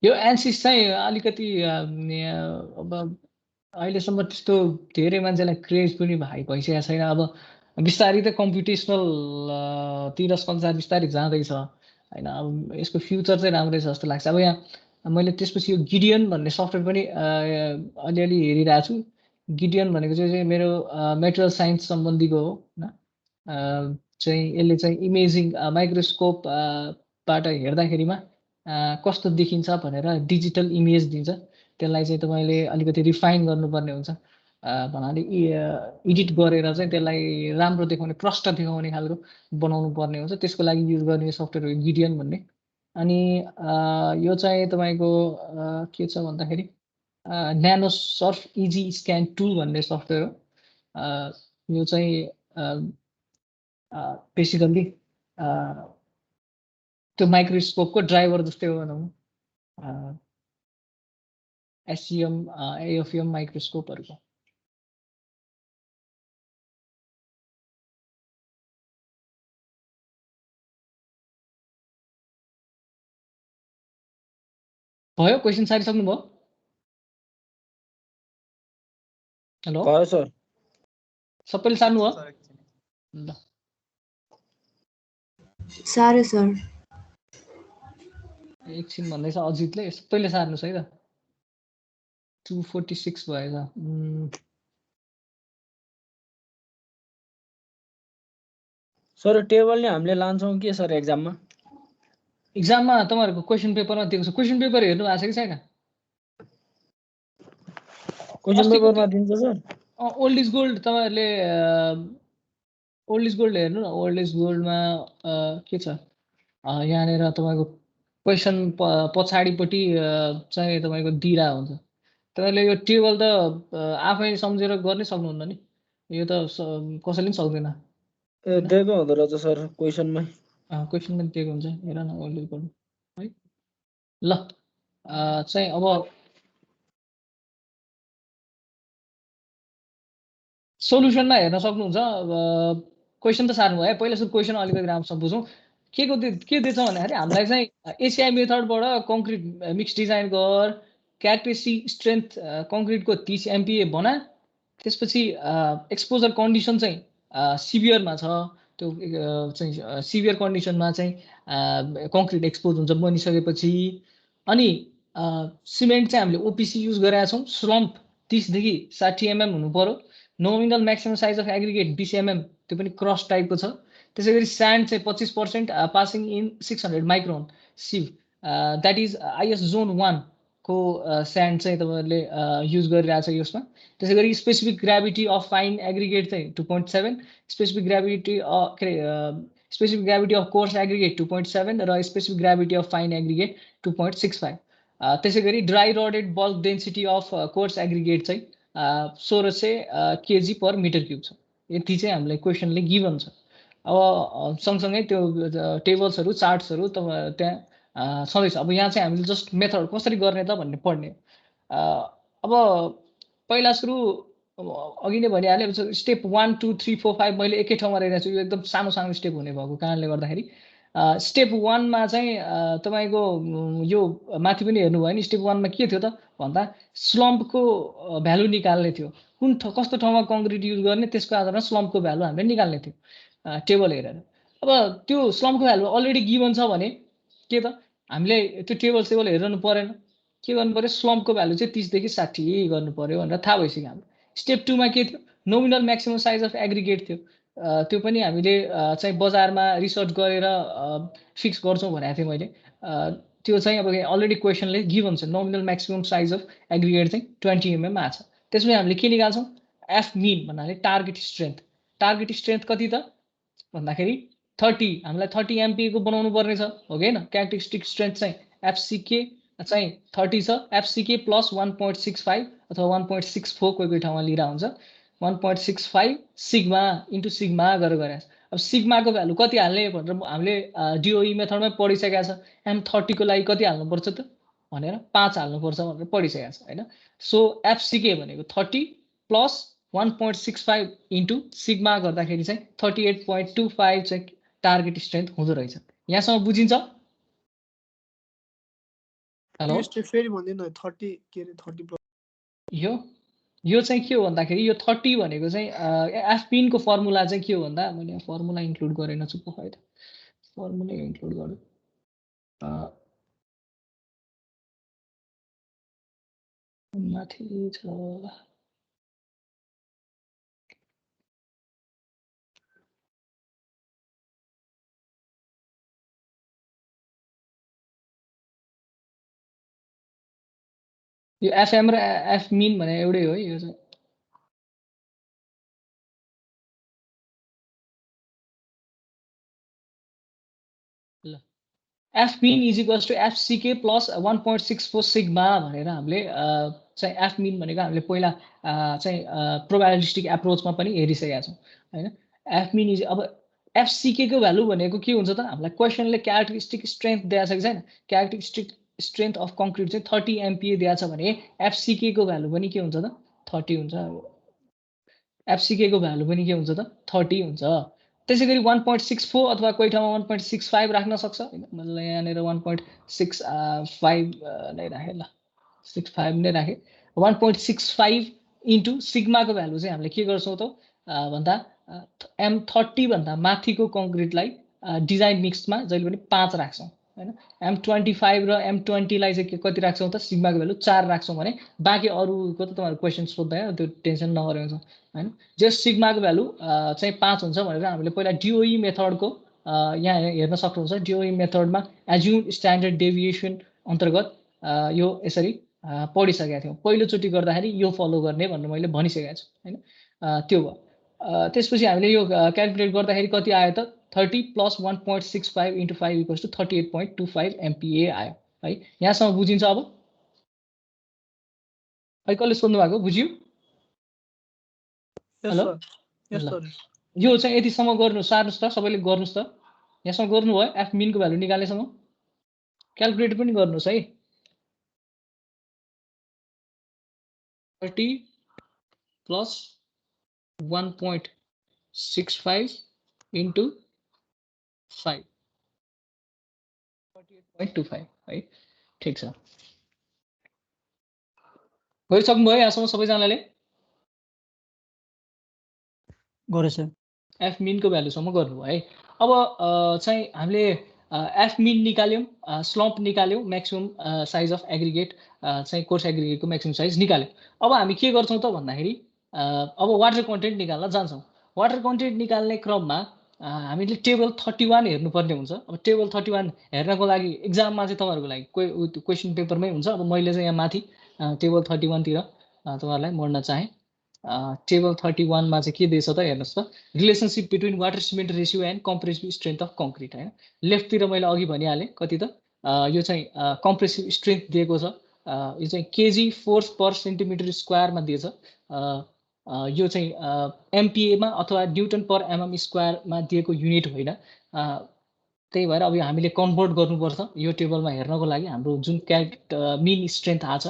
यो एनसिस चाहिँ अलिकति अब अहिलेसम्म त्यस्तो धेरै मान्छेलाई क्रेज पनि भइसकेको छैन। अब बिस्तारै त कम्प्युटेसनल तिर संसार बिस्तारै जाँदैछ होइन। अब यसको फ्युचर चाहिँ राम्रै छ जस्तो लाग्छ। अब यहाँ मैले त्यसपछि यो गिडियन भन्ने सफ्टवेयर पनि अलिअलि हेरिरहेको छु। गिडियन भनेको चाहिँ मेरो मेटेरियल साइन्स सम्बन्धीको हो होइन। चाहिँ यसले चाहिँ इमेजिङ माइक्रोस्कोपबाट हेर्दाखेरिमा कस्तो देखिन्छ भनेर डिजिटल इमेज दिन्छ। त्यसलाई चाहिँ तपाईँले अलिकति रिफाइन गर्नुपर्ने हुन्छ। भन्नाले एडिट गरेर चाहिँ त्यसलाई राम्रो देखाउने, प्रष्ट देखाउने खालको बनाउनु पर्ने हुन्छ। त्यसको लागि युज गर्ने सफ्टवेयर हो गिडियन भन्ने। अनि यो चाहिँ तपाईँको के छ भन्दाखेरि न्यानो सर्फ इजी स्क्यान टुल भन्ने सफ्टवेयर हो। यो चाहिँ बेसिकल्ली त्यो माइक्रोस्कोपको ड्राइभर जस्तै हो भनौँ। एससिएम एएफएम माइक्रोस्कोपहरूको। भयो? क्वेसन सारिसक्नुभयो? हेलो भयो सर। सबैले सार्नु भयो? ल साह्रो सर। एकछिन भन्दैछ अजितले। सबैले सार्नुहोस् है त। 246 भएछ। सर टेबल नै हामीले लान्छौँ के सर एक्जाममा? इक्जाममा तपाईँहरूको क्वेसन पेपरमा दिएको छ। क्वेसन पेपर हेर्नु भएको छ कि छैन? क्वेसन पेपरमा दिन्छ सर? ओल्ड इज गोल्ड तपाईँहरूले ओल्ड इज गोल्ड हेर्नु न। ओल्ड इज गोल्डमा के छ यहाँनिर तपाईँको क्वेसन पछाडिपट्टि चाहिँ तपाईँको दिइरहेको हुन्छ। तपाईँले यो टेबल त आफै सम्झेर गर्नै सक्नुहुन्न नि। यो त कसैले पनि सक्दैन। ए दिएको हुँदो रहेछ सर क्वेसनमै। क्वेसन पनि दिएको हुन्छ। हेर न ओल्ड इज गोल्ड है। ल चाहिँ अब सोल्युसनमा हेर्न सक्नुहुन्छ। क्वेसन त सार्नु भयो। पहिला सुरु क्वेसन अलिकति राम्रोसँग बुझौँ। के दिएछ भन्दाखेरि हामीलाई चाहिँ एसिआई मेथडबाट कङ्क्रिट मिक्स डिजाइन गर, क्यारेक्टरिस्टिक स्ट्रेन्थ कङ्क्रिटको 30 MPa बना। त्यसपछि एक्सपोजर कन्डिसन चाहिँ सिभियरमा छ। त्यो चाहिँ सिभियर कन्डिसनमा चाहिँ कङ्क्रिट एक्सपोज हुन्छ बनिसकेपछि। अनि सिमेन्ट चाहिँ हामीले ओपिसी युज गरेका छौँ। स्लम्प 30 देखि 60 mm हुनु पर्यो। Nominal maximum size of aggregate 20 mm, त्यो पनि क्रस टाइपको छ। त्यसै गरी स्यान्ड चाहिँ 25% passing in 600 micron sieve, that is IS zone 1 को स्यान्ड चाहिँ तपाईँहरूले युज गरिरहेछ यसमा। त्यसै गरी specific gravity of fine aggregate चाहिँ 2.7, specific gravity specific gravity of coarse aggregate 2.7 र specific gravity of fine aggregate 2.65। त्यसै गरी dry rodded bulk density of coarse aggregate चाहिँ 1600 kg पर मिटर क्युब छ। यति चाहिँ हामीलाई क्वेसनले गिभन छ। अब सँगसँगै त्यो टेबल्सहरू चार्ट्सहरू त्यहाँ छँदैछ। अब यहाँ चाहिँ हामीले जस्ट मेथड कसरी गर्ने त भन्ने पढ्ने। अब पहिला सुरु अघि नै भनिहालेँ। स्टेप 1 2 3 4 5 मैले एकै ठाउँमा रहेको छु। यो एकदम सानो सानो स्टेप हुने भएको कारणले गर्दाखेरि स्टेप 1 मा चाहिँ तपाईँको यो माथि पनि हेर्नुभयो नि। स्टेप 1 मा के थियो त भन्दा स्लम्पको भ्यालु निकाल्ने थियो। कस्तो ठाउँमा कङ्क्रिट युज गर्ने त्यसको आधारमा स्लम्पको भ्यालु हामीले निकाल्ने थियो टेबल हेरेर। अब त्यो स्लम्पको भ्यालु अलरेडी गिभन छ भने के त हामीले त्यो टेबल हेर्नु परेन के गर्नु पर्यो स्लम्पको भ्यालु चाहिँ 30 देखि 60 गर्नु पर्यो भनेर थाहा भइसक्यो हाम्रो स्टेप 2 मा के थियो nominal maximum size of aggregate थियो त्यो पनि हामीले चाहिँ बजारमा रिसर्च गरेर फिक्स गर्छौं भनेको थिएँ मैले त्यो चाहिँ अब अलरेडी क्वेशनले गिभन छ nominal maximum size of aggregate चाहिँ 20 mm आछ त्यसपछि हामीले के निकाल्छौं एफ मिन भन्नाले टार्गेट स्ट्रेन्थ कति त भन्दाखेरि 30 हामीलाई 30 MPa को बनाउनु पर्ने छ हो के हैन क्यारेक्टरिस्टिक स्ट्रेन्थ चाहिँ एफसीके चाहिँ 30 छ एफसीके प्लस 1.65 अथवा 1.64 कोही ठाउँमा लिरा हुन्छ 1.65 सिग्मा इन्टु सिग्मा गरेर गरे अब सिग्माको भ्यालु कति हाल्ने भनेर हामीले डिओई मेथडमै पढिसकेका छ M30 को लागि कति हाल्नु पर्छ त भनेर 5 हाल्नु पर्छ भनेर पढिसकेका छ हैन सो एफसीके भनेको 30 प्लस 1.65 इन्टु सिग्मा गर्दाखेरि चाहिँ 38.25 चाहिँ टार्गेट स्ट्रेन्थ हुँदो रहेछ यहाँसम्म बुझिन्छ हेलो फेरि भन्दिन 30 के रे 30 प्लस यो चाहिँ के हो भन्दाखेरि यो 30 भनेको चाहिँ एफ पिन को फर्मुला चाहिँ के हो भन्दा मैले फर्मुला इन्क्लुड गरेन छु पो है त फर्मुला इन्क्लुड गर्नु माथि छ यो एफएम र एफ मिन भने एउटै हो यो चाहिँ ल F min is equals to FCK plus 1.64 sigma भनेर हामीले चाहिँ एफ मिन भनेको हामीले पहिला चाहिँ प्रोबेबिलिस्टिक एप्रोचमा पनि हेरिसकेका छौं हैन एफ मिन इज अब एफसीके को भ्यालु भनेको के हुन्छ त हामीलाई क्वेशनले क्यारेक्टरिस्टिक स्ट्रेन्थ दिएको छ कि छैन क्यारेक्टरिस्टिक स्ट्रेन्थ अफ कंक्रीट चाहिँ 30 MPa दिएको छ भने एफसीके को भ्यालु पनि के हुन्छ त 30 हुन्छ एफसीके को भ्यालु पनि के हुन्छ त 30 हुन्छ त्यसैगरी 1.64 अथवा कोही ठाउँमा 1.65 राख्न सक्छ हैन मैले यहाँनेर 1.65 नै राखे ल 65 नै राखे 1.65 इन्टु सिग्माको भ्यालु चाहिँ हामीले के गर्छौं त भन्दा M30 भन्दा माथिको कंक्रीटलाई डिजाइन मिक्समा जहिले पनि 5 राख्छौं हैन M25 र M20 लाई चाहिँ कति राख्छौं त सिग्माको भ्यालु 4 राख्छौं भने बाँकी अरुको त तपाईहरु क्वेशन सोध्दैन त्यो टेन्सन नगर्नु हुन्छ हैन जस सिग्माको भ्यालु चाहिँ 5 हुन्छ भनेर हामीले पहिला डिओई मेथडको यहाँ हेर्न सक्नुहुन्छ डिओई मेथडमा एज्युम स्ट्यान्डर्ड डेभिएसन अन्तर्गत यो यसरी पढिसकेका थियौं पहिलो चोटी गर्दाखेरि यो फलो गर्ने भनेर मैले भनिसकेको छु हैन त्यो भयो त्यसपछि हामीले यो क्याल्कुलेट गर्दाखेरि कति आयो त 30 plus 1.65 into 5 equals to 38.25 MPa आयो है यहाँसम्म बुझिन्छ अब है कसले सोध्नु भएको बुझ्यो हेलो यो चाहिँ यतिसम्म गर्नु सार्नुस् त सबैले गर्नुस् त यहाँसम्म गर्नुभयो एफ मिन को भ्यालु निकालेसम्म क्याल्कुलेट पनि गर्नुस् है 30 प्लस 1.65 इन्टु 5 38.25 है ठीक छ गरिसक्नुभयो यहाँसम्म सबैजनाले गरेछ एफ मिन को भ्यालुसम्म गर्नुभयो है अब चाहिँ हामीले एफ मिन निकाल्यौं स्लम्प निकाल्यौं म्याक्सिमम साइज अफ एग्रिगेट चाहिँ कोर्स एग्रिगेटको म्याक्सिमम साइज निकाल्यौं अब हामी के गर्छौं त भन्दाखेरि अब वाटर कन्टेन्ट निकाल्न जान्छौं वाटर कन्टेन्ट निकाल्ने क्रममा हामीले टेबल 31 हेर्नुपर्ने हुन्छ अब टेबल 31 हेर्नको लागि एक्जाममा चाहिँ तपाईहरुको लागि क्वेशन पेपरमै हुन्छ अब मैले चाहिँ यहाँ माथि टेबल 31 तिर तपाईहरुलाई मोड्न चाहे टेबल 31 मा चाहिँ के दिएछ त हेर्नुस् त relationship between water cement ratio and compressive strength of concrete हैन लेफ्ट तिर मैले अघि भनिहाले कति त यो चाहिँ कम्प्रेसिभ स्ट्रेन्थ दिएको छ यो चाहिँ केजी फोर्स पर सेन्टिमिटर स्क्वायर मा दिएछ यो चाहिँ एमपीए मा अथवा न्यूटन पर एमएम स्क्वायर मा दिएको युनिट होइन त्यही भएर अब हामीले कन्भर्ट गर्नुपर्छ यो टेबलमा हेर्नको लागि हाम्रो जुन मिन स्ट्रेन्थ आछ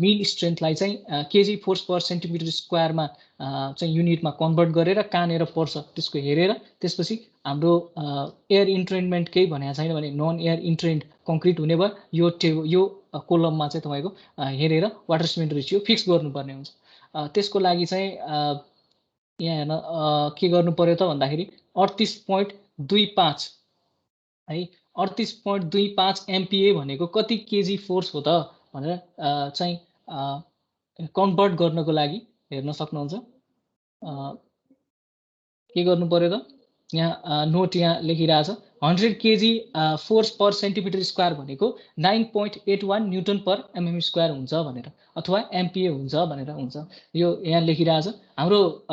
मिन स्ट्रेन्थलाई चाहिँ केजी फोर्स पर सेन्टिमिटर स्क्वायरमा चाहिँ युनिटमा कन्भर्ट गरेर कहाँनेर पर्छ त्यसको हेरेर त्यसपछि हाम्रो एयर इन्ट्रेन्टमेन्ट केही भनेको छैन भने नन एयर इन्ट्रेन्ट कङ्क्रिट हुने भयो यो टेबल यो कोलममा चाहिँ तपाईको हेरेर वाटर सिमेन्ट रेशियो फिक्स गर्नुपर्ने हुन्छ त्यसको लागि चाहिँ यहाँ हेर्न के गर्नु पर्यो त भन्दाखेरि 38.25 है 38.25 MPa भनेको कति केजी फोर्स हो त भनेर चाहिँ कन्भर्ट गर्नको लागि हेर्न सक्नुहुन्छ। के गर्नु पर्यो त यहाँ नोट यहाँ लेखिरहेछ 100 केजी फोर्स पर सेन्टिमिटर स्क्वायर भनेको 9.81 न्युटन पर mm स्क्वायर हुन्छ भनेर अथवा MPa हुन्छ भनेर हुन्छ। यो यहाँ लेखिरहेछ। हाम्रो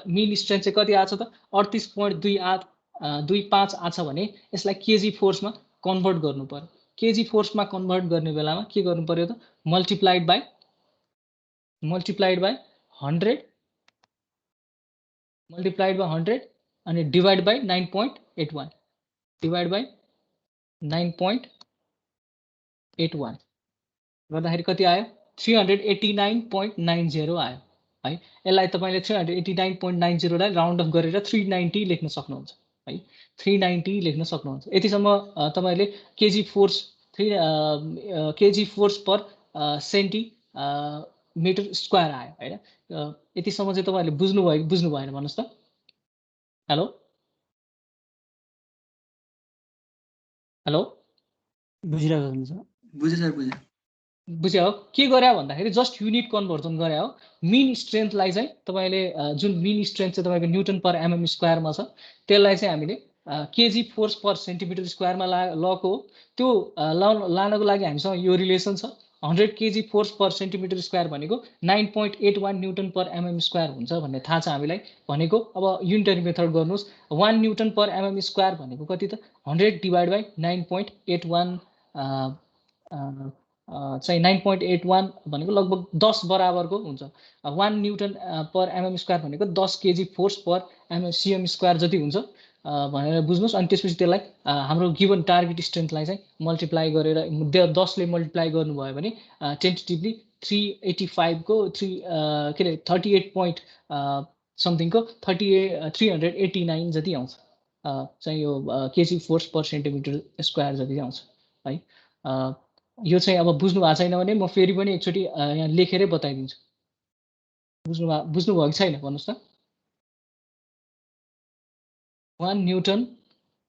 मिन स्ट्रेन्थ चाहिँ कति आछ त 38.25 आछ भने यसलाई केजी फोर्समा कन्भर्ट गर्नु पर्यो। केजी फोर्समा कन्भर्ट गर्ने बेलामा के गर्नु पर्यो त मल्टिप्लाइड बाइ 100 मल्टिप्लाइड बाइ 100 अनि डिवाइड बाइ 9.81 डिवाइड बाइ 9.81 गर्दाखेरि कति आयो 389.90 आयो है। यसलाई तपाईले 389.90 लाई राउन्ड अफ गरेर 390 लेख्न सक्नुहुन्छ है। 390 लेख्न सक्नुहुन्छ। यतिसम्म तपाईले केजी फोर्स पर सेन्टिमिटर स्क्वायर आयो हैन। यतिसम्म चाहिँ तपाईहरुले बुझ्नु भएन भन्नुस् त। हेलो हेलो बुझिरहेको हुनुहुन्छ। बुझे सर बुझे। बुझ्यो हो। के गरे भन्दाखेरि जस्ट युनिट कन्भर्जन गरे हो। मिन स्ट्रेन्थलाई चाहिँ तपाईले जुन मिन स्ट्रेन्थ चाहिँ तपाईको न्युटन पर mm स्क्वायरमा छ त्यसलाई चाहिँ हामीले केजी फोर्स पर सेन्टिमिटर स्क्वायरमा लको हो। त्यो लानको लागि हामीसँग यो रिलेसन छ 100 केजी फोर्स पर सेन्टिमिटर स्क्वायर भनेको 9.81 न्युटन पर mm स्क्वायर हुन्छ भन्ने थाहा छ हामीलाई। भनेको अब युनिटरी मेथड गर्नुस् 1 न्युटन पर mm स्क्वायर भनेको कति त 100 डिवाइड बाइ 9.81 चाहिँ 9.81 भनेको लगभग 10 बराबरको हुन्छ। 1 न्युटन पर mm स्क्वायर भनेको 10 KG force per cm square जति हुन्छ भनेर बुझ्नुस्। अनि त्यसपछि त्यसलाई हाम्रो गिवन टार्गेट स्ट्रेन्थलाई चाहिँ मल्टिप्लाई गरेर 10 ले मल्टिप्लाई गर्नुभयो भने टेन्टेटिभली 385 को 38 पोइन्ट समथिङको 389 जति आउँछ चाहिँ यो केजी फोर्स पर सेन्टिमिटर स्क्वायर जति आउँछ है। यो चाहिँ अब बुझ्नु भएको छैन भने म फेरि पनि एकचोटि यहाँ लेखेरै बताइदिन्छु। बुझ्नु भएको छैन भन्नुस् त। 1 न्युटन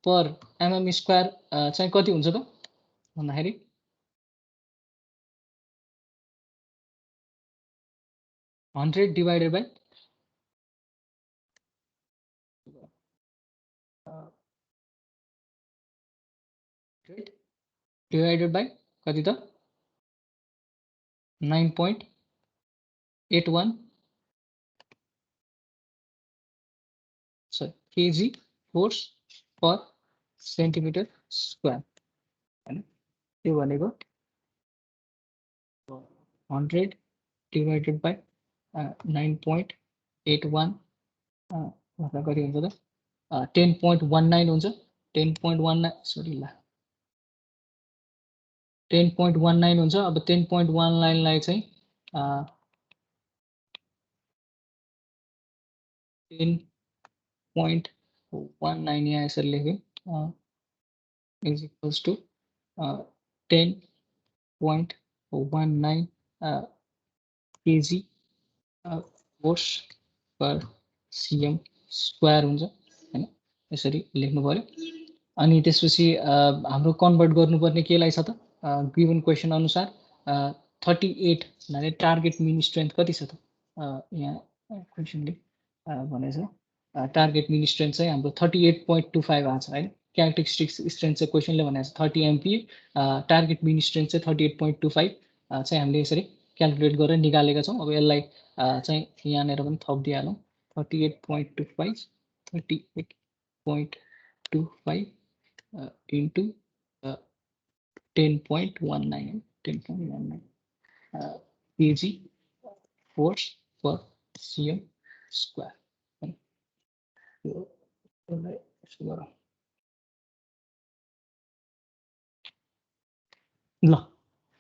पर mm स्क्वायर चाहिँ कति हुन्छ त भन्दाखेरि 100 डिवाइडेड बाइ डिवाइडेड बाइ कति त 9.81 केजी फोर्स पर सेन्टिमिटर स्क्वायर हैन। त्यो भनेको 100 डिवाइडेड बाइ 9.81 मतलब कति हुन्छ त 10.19 हुन्छ। 10.19 सरी ला 10.19 हुन्छ। अब 10.19 लाई चाहिँ 10.19 यहाँ यसरी लेख्यो is equals to 10.19 kg force per cm square हुन्छ हैन। यसरी लेख्नु पर्यो। अनि त्यसपछि हाम्रो कन्भर्ट गर्नुपर्ने केलाई छ त गिवन क्वेशन अनुसार 38 भने टार्गेट मिन स्ट्रेन्थ कति छ त यहाँ क्वेशनले भनेछ टार्गेट मिन स्ट्रेन्थ चाहिँ हाम्रो 38.25 आछ हैन। क्यारेक्टरिस्टिक्स स्ट्रेन्थ चाहिँ क्वेशनले भनेको छ 30 MPa टार्गेट मिन स्ट्रेन्थ चाहिँ 38.25 चाहिँ हामीले यसरी क्याल्कुलेट गरेर निकालेका छौं। अब यसलाई चाहिँ यहाँनेर पनि थपिदिहालौं 38.25 38.25 into 10.19 kg force per cm square ल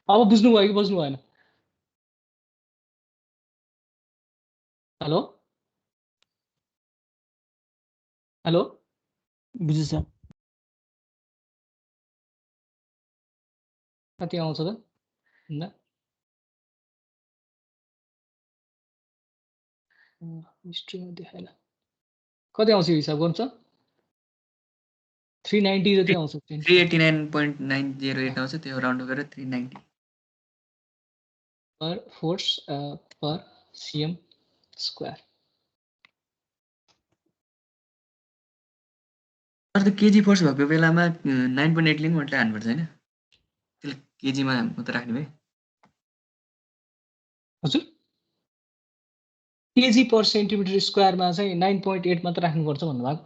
अब बुझ्नु भयो कि बुझ्नु भएन। हेलो हेलो बुझ्छु सर। कति आउँछ त ल हिस्ट्रीमा देखाएला कति आउँछ हिसाब गर्नु 390 जति आउँछ 389.908 आउँछ त्यो राउन्ड गरेर 390 पर फोर्स पर cm स्क्वायर तर केजी फोर्स भएको बेलामा 9.8 ले मल्टिप्लाई हान्नुपर्छ हैन त्यसले केजीमा मात्र राख्ने भए हजुर केजी पर सेन्टिमिटर स्क्वायरमा चाहिँ 9.8 मात्र राख्नुपर्छ भन्नुभएको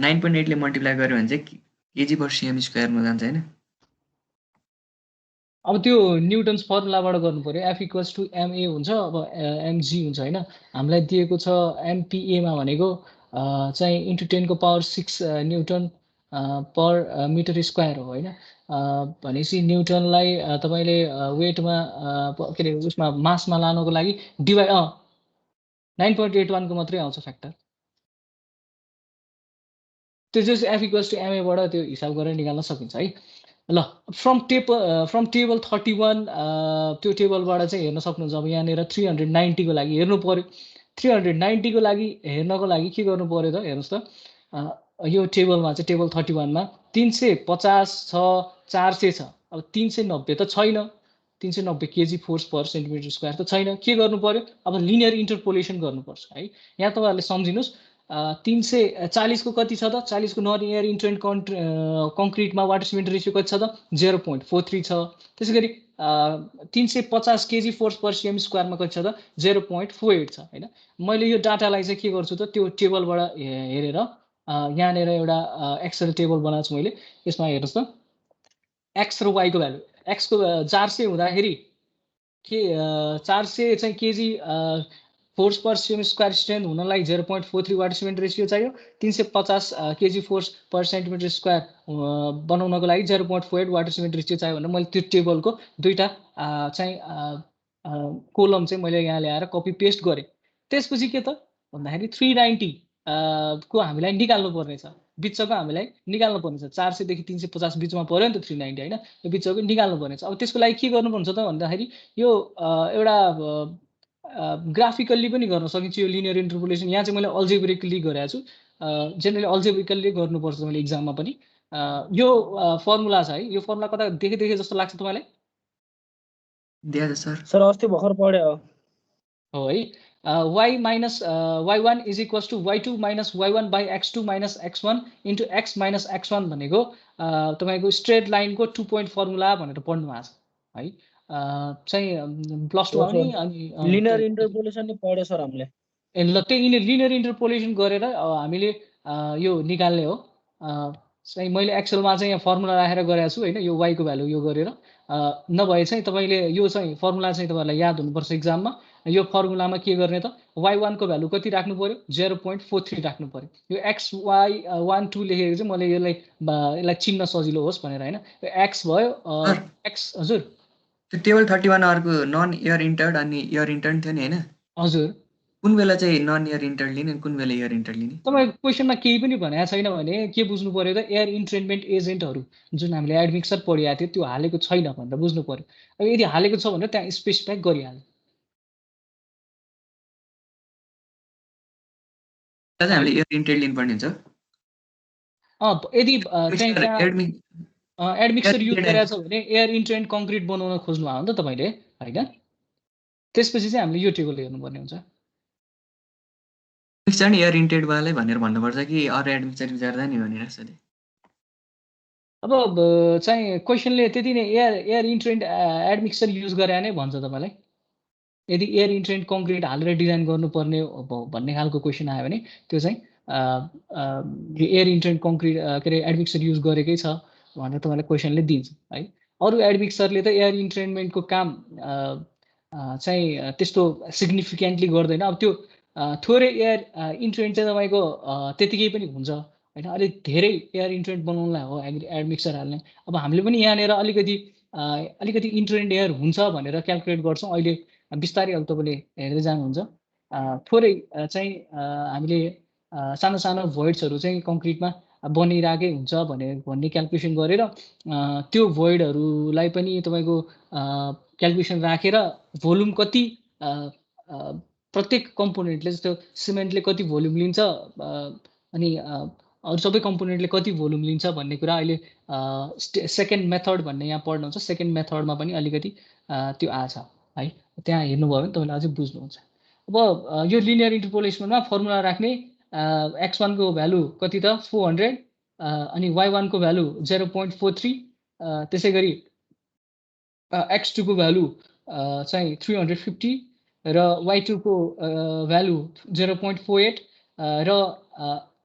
9.8 ले मल्टिप्लाई गर्यो भने चाहिँ केजी पर सीएम स्क्वायरमा जान्छ हैन अब त्यो न्युटन्स फर्मुलाबाट गर्नु पर्यो F = ma हुन्छ अब mg हुन्छ हैन हामीलाई दिएको छ MPa मा भनेको चाहिँ * 10⁶ न्युटन पर मिटर स्क्वायर हो हैन भनेपछि न्युटनलाई तपाईले वेटमा के रे उसमा मासमा लानको लागि डिभाइड 9.81 को मात्रै आउँछ फ्याक्टर त्यो चाहिँ F = ma बाट त्यो हिसाब गरेर निकाल्न सकिन्छ है ल फ्रम टेबल 31 त्यो टेबलबाट चाहिँ हेर्न सक्नुहुन्छ अब यहाँनिर 390 को लागि हेर्नु पर्यो 390 को लागि हेर्नको लागि के गर्नु पर्यो त हेर्नुस् त यो टेबलमा चाहिँ टेबल 31 मा 350 छ 400 छ अब 390 त छैन 390 केजी फोर्स पर सेन्टिमिटर स्क्वायर त छैन के गर्नु पर्यो अब लिनियर इन्टरपोलेसन गर्नुपर्छ है यहाँ तपाईहरुले सम्झिनुस् 340 को कति छ त 40 को नन एयर इन्ट्रेन्ट कङ्क्रिटमा वाटर सिमेन्ट रेशियो कति छ त 0.43 छ त्यसैगरी 350 केजी फोर्स पर सीएम स्क्वायरमा कति छ त 0.48 छ हैन मैले यो डाटालाई चाहिँ के गर्छु त त्यो टेबलबाट हेरेर यहाँनेर एउटा एक्सेल टेबल बनाएको छु मैले यसमा हेर्नुस् त x र y को भ्यालु x को 400 हुँदाखेरि के 400 चाहिँ KG force per CM square strength हुनलाई 0.43 वाटर सिमेन्ट रेशियो चाहियो 350 केजी फोर्स पर सेन्टिमिटर स्क्वायर बनाउनको लागि 0.48 वाटर सिमेन्ट रेशियो चाहियो भनेर मैले त्यो टेबलको दुईटा चाहिँ कोलम चाहिँ मैले यहाँ ल्याएर कपी पेस्ट गरे त्यसपछि के त भन्दाखेरि 390 को हामीलाई निकाल्नु पर्ने छ बिचको हामीलाई निकाल्नु पर्ने छ 400 देखि 350 बिचमा पर्यो नि त 390 हैन यो बिचको निकाल्नु पर्ने छ अब त्यसको लागि के गर्नुपर्छ त भन्दाखेरि यो एउटा ग्राफिकल्ली पनि गर्न सकिन्छ यो लिनियर इन्टरपोलेसन यहाँ चाहिँ मैले अल्जेब्रिकली गरेको छु जेनरली अल्जेब्रिकल्ली गर्नुपर्छ मैले एक्जाममा पनि यो फर्मुला छ है यो फर्मुला कता देखे जस्तो लाग्छ तपाईलाई दिया सर सर अस्ति भर्खर पढ्यो हो है y minus y1 is equals to y2 minus y1 by x2 minus x1 into x minus x1 भनेको तपाईको स्ट्रेट लाइनको 2 पोइन्ट फर्मुला भनेर पढ्नु भएको छ है चाहिँ प्लस 2 आउने अनि लिनियर इन्टरपोलेसन नि पढ्यो सर हामीले ए ल त्यही लिनियर इन्टरपोलेसन गरेर हामीले यो निकाल्ने हो चाहिँ मैले एक्सेलमा चाहिँ यहाँ फर्मुला राखेर गरेको छु हैन यो y को भ्यालु यो गरेर नभए चाहिँ तपाईले यो चाहिँ फर्मुला चाहिँ तपाईहरुलाई याद हुनुपर्छ एक्जाममा यो फर्मुलामा के गर्ने त y1 को भ्यालु कति राख्नु पर्यो 0.43 राख्नु पर्यो यो xy12 लेखेको चाहिँ मैले यसलाई चिन्न सजिलो होस् भनेर हैन यो x भयो x हजुर त्यो टेबल 31 अर्को नन एयर इन्टर्ड अनि एयर इन्टर्न थियो नि हैन हजुर कुन बेला चाहिँ नन एयर इन्टर्न लिने कुन बेला एयर इन्टर्न लिने तपाईको क्वेशनमा केही पनि भनेको छैन भने के बुझ्नु पर्यो त एयर इन्ट्रेन्मेन्ट एजेन्टहरु जुन हामीले एडमिक्सर पढिया थियो त्यो हालेको छैन भनेर बुझ्नु पर्यो अब यदि हालेको छ भने त्यहाँ स्पेसिफाई गरिहाल्नु चाहिँ हामीले एयर इन्टर्न लिनु पर्ने हुन्छ यदि चाहिँ एडमिक्सर युज गरेको छ भने एयर इन्ट्रेन्ट कङ्क्रिट बनाउन खोज्नु भयो नि त तपाईले हैन त्यसपछि चाहिँ हामीले यो टेबल हेर्नुपर्ने हुन्छ मिक्सर एयर इन्टेड वाले भनेर भन्नुपर्छ कि अरु एडमिक्सर युज गर्दा नि भनेर सधैँ अब चाहिँ क्वेशनले त्यति नै एयर इन्ट्रेन्ट एडमिक्सर युज गरे नै भन्छ तपाईलाई यदि एयर इन्ट्रेन्ट कङ्क्रिट हालेर डिजाइन गर्नुपर्ने भन्ने खालको क्वेशन आयो भने त्यो चाहिँ एयर इन्ट्रेन्ट कङ्क्रिट के रे एडमिक्सर युज गरेकै छ भनेर तपाईलाई क्वेशनले दिन्छ है अरु एडमिक्सरले त एयर इन्ट्रेन्मेन्टको काम चाहिँ त्यस्तो सिग्निफिकेन्टली गर्दैन अब त्यो थोरै एयर इन्ट्रेन्ट चाहिँ तपाईको त्यतिकै पनि हुन्छ हैन अलि धेरै एयर इन्ट्रेन्ट बनाउनलाई हो एडमिक्सर हाल्ने अब हामीले पनि यहाँनेर अलिकति इन्ट्रेन्ट एयर हुन्छ भनेर क्याल्कुलेट गर्छौं अहिले बिस्तारै अब तपाईले हेर्दै जानुहुन्छ थोरै चाहिँ हामीले सानो सानो भोइड्सहरु चाहिँ कङ्क्रिटमा बनिराकै हुन्छ भन्ने क्याल्कुलेसन गरेर त्यो भोइडहरुलाई पनि तपाईको क्याल्कुलेसन राखेर भोल्युम कति प्रत्येक कम्पोनेन्टले जस्तो सिमेन्टले कति भोल्युम लिन्छ अनि अरू सबै कम्पोनेन्टले कति भोल्युम लिन्छ भन्ने कुरा अहिले सेकेन्ड मेथड भन्ने यहाँ पढ्नुहुन्छ। सेकेन्ड मेथडमा पनि अलिकति त्यो आछ है, त्यहाँ हेर्नुभयो भने तपाईँले अझै बुझ्नुहुन्छ। अब यो लिनियर इन्टरपोलेसनमा फर्मुला राख्ने x1 को भ्यालु कति त 400 अनि y1 को भ्यालु 0.43 त्यसै गरी x2 को भ्यालु चाहिँ 350 र y2 को भ्यालु 0.48 र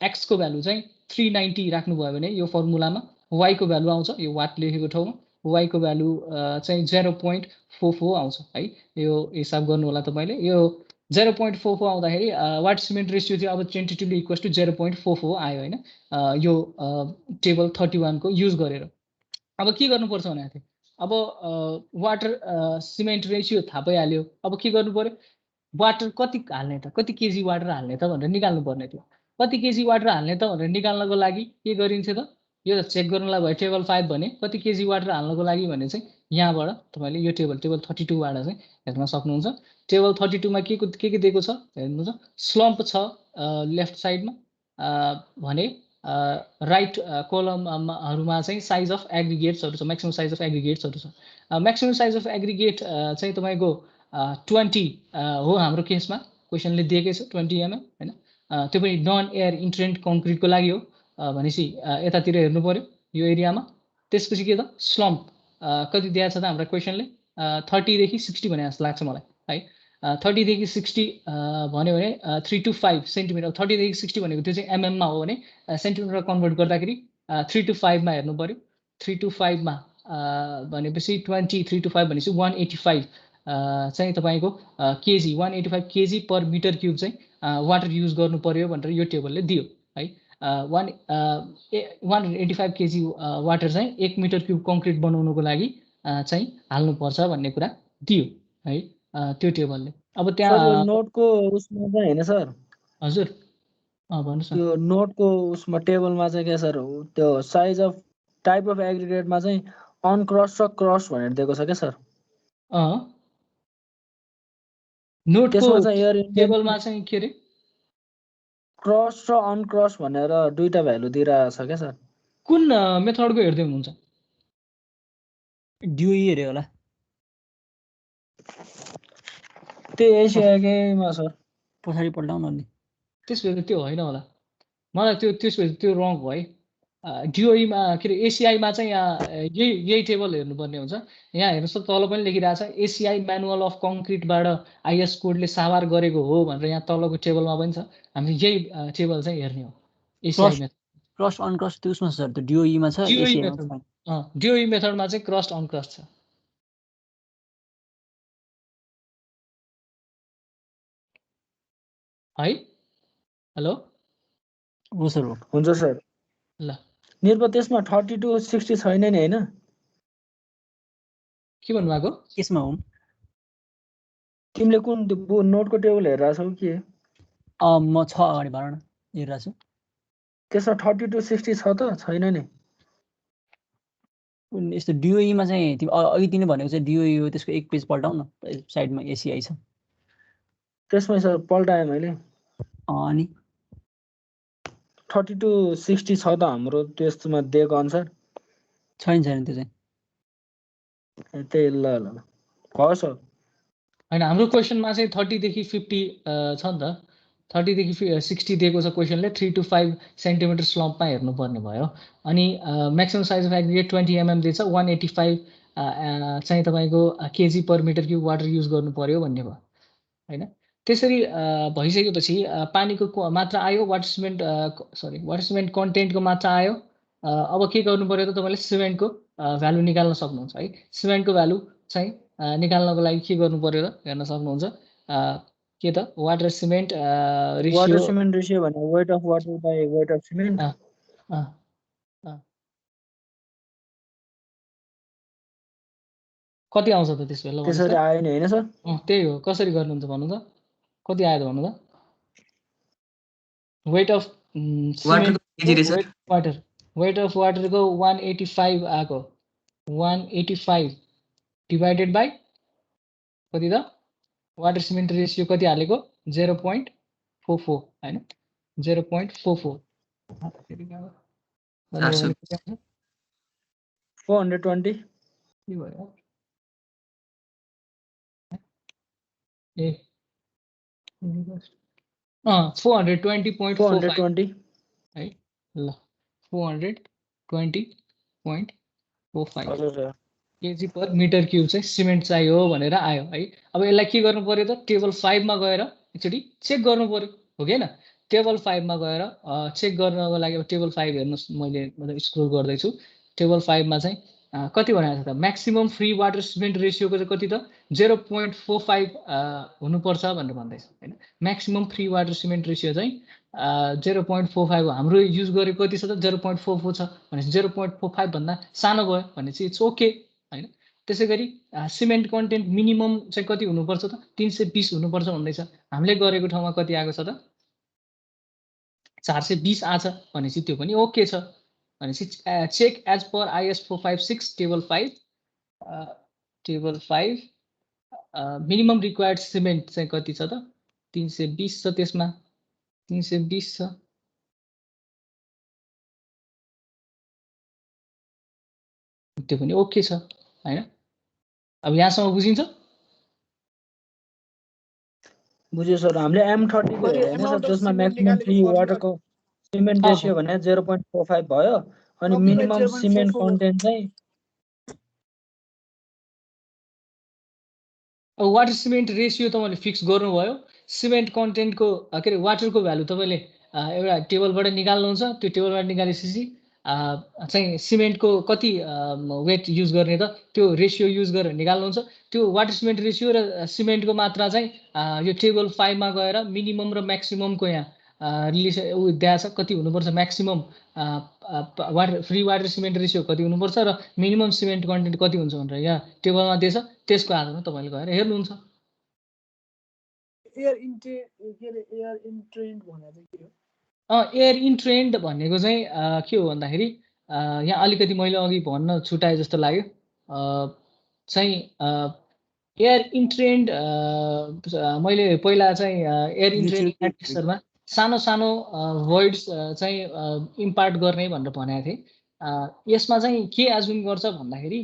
x को भ्यालु चाहिँ 390 राख्नुभयो भने यो फर्मुलामा y को भ्यालु आउँछ, यो वाट लेखेको ठाउँमा y को भ्यालु चाहिँ 0.44 आउँछ है। यो हिसाब गर्नु होला तपाईले। यो 0.44 आउँदाखेरि वाट सिमेन्ट रेसियो चाहिँ अब टेन्टेटिभली इक्वल्स टु 0.44 आयो हैन, यो टेबल 31 को युज गरेर। अब के गर्नुपर्छ भने अब वाटर सिमेन्ट रेसियो थाहा पाइहाल्यो। अब के गर्नु पर्यो, वाटर कति हाल्ने त, कति केजी वाटर हाल्ने त भनेर निकाल्नु पर्ने थियो। कति केजी वाटर हाल्ने त भनेर निकाल्नको लागि के गरिन्छ त, यो चेक गर्नलाई भयो टेबल 5 भने कति केजी वाटर हाल्नको लागि भने चाहिँ यहाँबाट तपाईले यो टेबल 32 बाट चाहिँ हेर्न सक्नुहुन्छ। टेबल 32 मा के दिएको छ हेर्नुहुन्छ। स्लम्प छ लेफ्ट साइडमा भने राइट कोलमहरुमा चाहिँ साइज अफ एग्रिगेट्सहरु छ, म्याक्सिमम साइज अफ एग्रिगेट्सहरु छ। म्याक्सिमम साइज अफ एग्रिगेट चाहिँ तपाईको 20 हो हाम्रो केसमा, क्वेशनले दिएकै छ 20 mm हैन। त्यो पनि नन एयर इन्ट्रेन्ट कङ्क्रिटको लागि हो भनेपछि यतातिर हेर्नु पर्यो यो एरियामा। त्यसपछि के त स्लम्प कति दिएको छ त हाम्रो क्वेशनले 30 देखि 60 भने जस्तो लाग्छ मलाई है। 30 देखि 60 भन्यो भने 3 to 5 सेन्टिमिटर। 30 देखि 60 भनेको त्यो चाहिँ mm मा हो भने सेन्टिमिटर कन्भर्ट गर्दाखेरि 3 to 5 मा हेर्नु पर्यो। 3 to 5 मा भनेपछि 20 3 to 5 भनेपछि 185 चाहिँ तपाईको kg 185 kg per metre cube चाहिँ वाटर युज गर्नु पर्यो भनेर यो टेबलले दियो है। 185 केजी वाटर चाहिँ 1 मिटर क्युब कङ्क्रिट बनाउनको लागि चाहिँ हाल्नुपर्छ भन्ने कुरा दियो है त्यो टेबलले। अब त्यहाँ नोटको उसमा चाहिँ हैन सर, हजुर भन्नुस् न। त्यो नोटको उसमा टेबलमा चाहिँ के सर त्यो साइज अफ टाइप अफ एग्रिगेटमा चाहिँ अनक्रस र क्रस भनेर दिएको छ के सर? नोटको टेबलमा चाहिँ के रे क्रस र अनक्रस भनेर दुईटा भ्यालु दिइरहेको छ के सर? कुन मेथडको हेर्दै हुनुहुन्छ? ड्युई हेरे होला त्यो एसिआईमा सर। पछाडि पल्टाउन नि। त्यसो त्यो होइन होला, मलाई त्यसो त्यो रङ भयो है। डिओईमा के अरे एसिआईमा चाहिँ यहाँ यही टेबल हेर्नुपर्ने हुन्छ। यहाँ हेर्नुहोस् त तल पनि लेखिरहेको छ एसिआई म्यानुअल अफ कङ्क्रिटबाट आइएस कोडले साभार गरेको हो भनेर यहाँ तलको टेबलमा पनि छ। हामी यही टेबल चाहिँ हेर्ने हो। एसिआई मेथड क्रस अनक्रस त्यो उसमा छ सर, त्यो डिओईमा छ, एसिआईमा छ। डिओई मेथडमा चाहिँ क्रस अनक्रस छ। है हेलो हो सर, हो हुन्छ सर। ल निर्भर त्यसमा 30 to 60 छैन नि हैन? के भन्नुभएको? केसमा हो? तिमीले कुन नोटको टेबल हेरिरहेछौ के? म छ अगाडि भन न, हेरिरहेको छु। त्यसमा 30 to 60 छ त छैन नि? यस्तो डिओईमा चाहिँ तिमी अघि तिमीले भनेको चाहिँ डिओई हो, त्यसको एक पेज पल्टाउ न, साइडमा एसिआई छ। त्यसमै सर पल्टाएँ मैले। अनि 30 to 60 छ त हाम्रो त्यसमा दिएको अनुसार? छैन त्यो चाहिँ। त्यही ल ल हस् सर। हैन हाम्रो क्वेशनमा चाहिँ 30 देखि 50 छ नि त। 30 देखि 60 दिएको छ क्वेशनले। 3 to 5 सेन्टिमिटर स्लम्पमा हेर्नुपर्ने भयो। अनि maximum size of aggregate 20 mm दिएछ। 185 चाहिँ तपाईको kg per metre cube water use गर्नु पर्यो भन्ने भयो हैन। त्यसरी भइसकेपछि पानीको मात्रा आयो, वाटर सिमेन्ट कन्टेन्टको मात्रा आयो। अब के गर्नु पर्यो त तपाईले सिमेन्टको भ्यालु निकाल्न सक्नुहुन्छ है। सिमेन्टको भ्यालु चाहिँ निकाल्नको लागि के गर्नु पर्यो त हेर्न सक्नुहुन्छ। के त वाटर सिमेन्ट रेसियो भने weight of water by weight of cement. कति आउँछ त त्यसबेला? त्यसरी आयो नि हैन सर? त्यही हो। कसरी गर्नुहुन्छ भन्नु त? कति आयो त भन्नु त? Weight of water weight of वाटरको 185 आएको। 185 डिभाइडेड बाई कति त? वाटर सिमेन्ट रेसियो कति हालेको? 0.44 हैन, 0.44 फेरि कहाँ गयो? 400 के आउँछ? 420 के भयो? ए 420.45 420 है ल 420.45 हजुर sir kg per metre cube चाहिँ सिमेन्ट चाहियो भनेर आयो है। अब यसलाई के गर्नु पर्यो त टेबल 5 मा गएर एकचोटि चेक गर्नु पर्यो हो कि हैन। टेबल 5 मा गएर चेक गर्नको लागि अब टेबल 5 हेर्नुस् मैले मतलब स्क्रोल गर्दै छु। टेबल 5 मा चाहिँ कति भनेको छ त म्याक्सिमम फ्री वाटर सिमेन्ट रेसियोको चाहिँ कति त 0.45 हुनुपर्छ भनेर भन्दैछ हैन। Maximum free water cement ratio चाहिँ 0.45 हाम्रो युज गरेको कति छ त 0.44 छ भनेपछि 0.45 भन्दा सानो भयो भनेपछि इट्स ओके हैन। त्यसै गरी सिमेन्ट कन्टेन्ट मिनिमम चाहिँ कति हुनुपर्छ त 320 हुनुपर्छ भन्दैछ। हामीले गरेको ठाउँमा कति आएको छ त 420 आछ भनेपछि त्यो पनि ओके छ भनेपछि check as per IS 456 table 5 minimum required cement चाहिँ कति छ त 320 छ। त्यसमा 320 छ। त्यो पनि ओके छ हैन। अब यहाँसम्म बुझिन्छ? बुझ्यो सर। हामीले M30 को मैले हेरेन सर amount of जसमा cement म्याक्सिमम निकालेको फ्री formula वाटरको सिमेन्ट रेसियो भने 0.45 भयो अनि copy minimum paste cement 0.44 content चाहिँ अब वाटर सिमेन्ट रेसियो तपाईँले फिक्स गर्नुभयो। सिमेन्ट कन्टेन्टको के अरे वाटरको भ्यालु तपाईँले एउटा टेबलबाट निकाल्नुहुन्छ। त्यो टेबलबाट निकालेपछि चाहिँ सिमेन्टको कति वेट युज गर्ने त त्यो रेसियो युज गरेर निकाल्नुहुन्छ। त्यो वाटर सिमेन्ट रेसियो र सिमेन्टको मात्रा चाहिँ यो टेबल 5 मा गएर मिनिमम र म्याक्सिममको यहाँ रिलेसन उ दिएको छ कति हुनुपर्छ maximum water free water cement ratio कति हुनुपर्छ र मिनिमम सिमेन्ट कन्टेन्ट कति हुन्छ भनेर यहाँ टेबलमा दिएछ। त्यसको आधारमा तपाईँले गएर हेर्नुहुन्छ। एयर इन्ट्रेन्ड के अरे एयर इन्ट्रेन्ड भनेर चाहिँ के हो? एयर इन्ट्रेन्ड भनेको चाहिँ के हो भन्दाखेरि यहाँ अलिकति मैले अघि भन्न छुटाए जस्तो लाग्यो। चाहिँ एयर इन्ट्रेन्ड मैले पहिला चाहिँ एयर इन्ट्रेन्ड म्याट्रिक्सहरुमा सानो सानो वर्ड्स चाहिँ इम्पार्ट गर्ने भनेर भनेको थिएँ। यसमा चाहिँ के एज्युम गर्छ भन्दाखेरि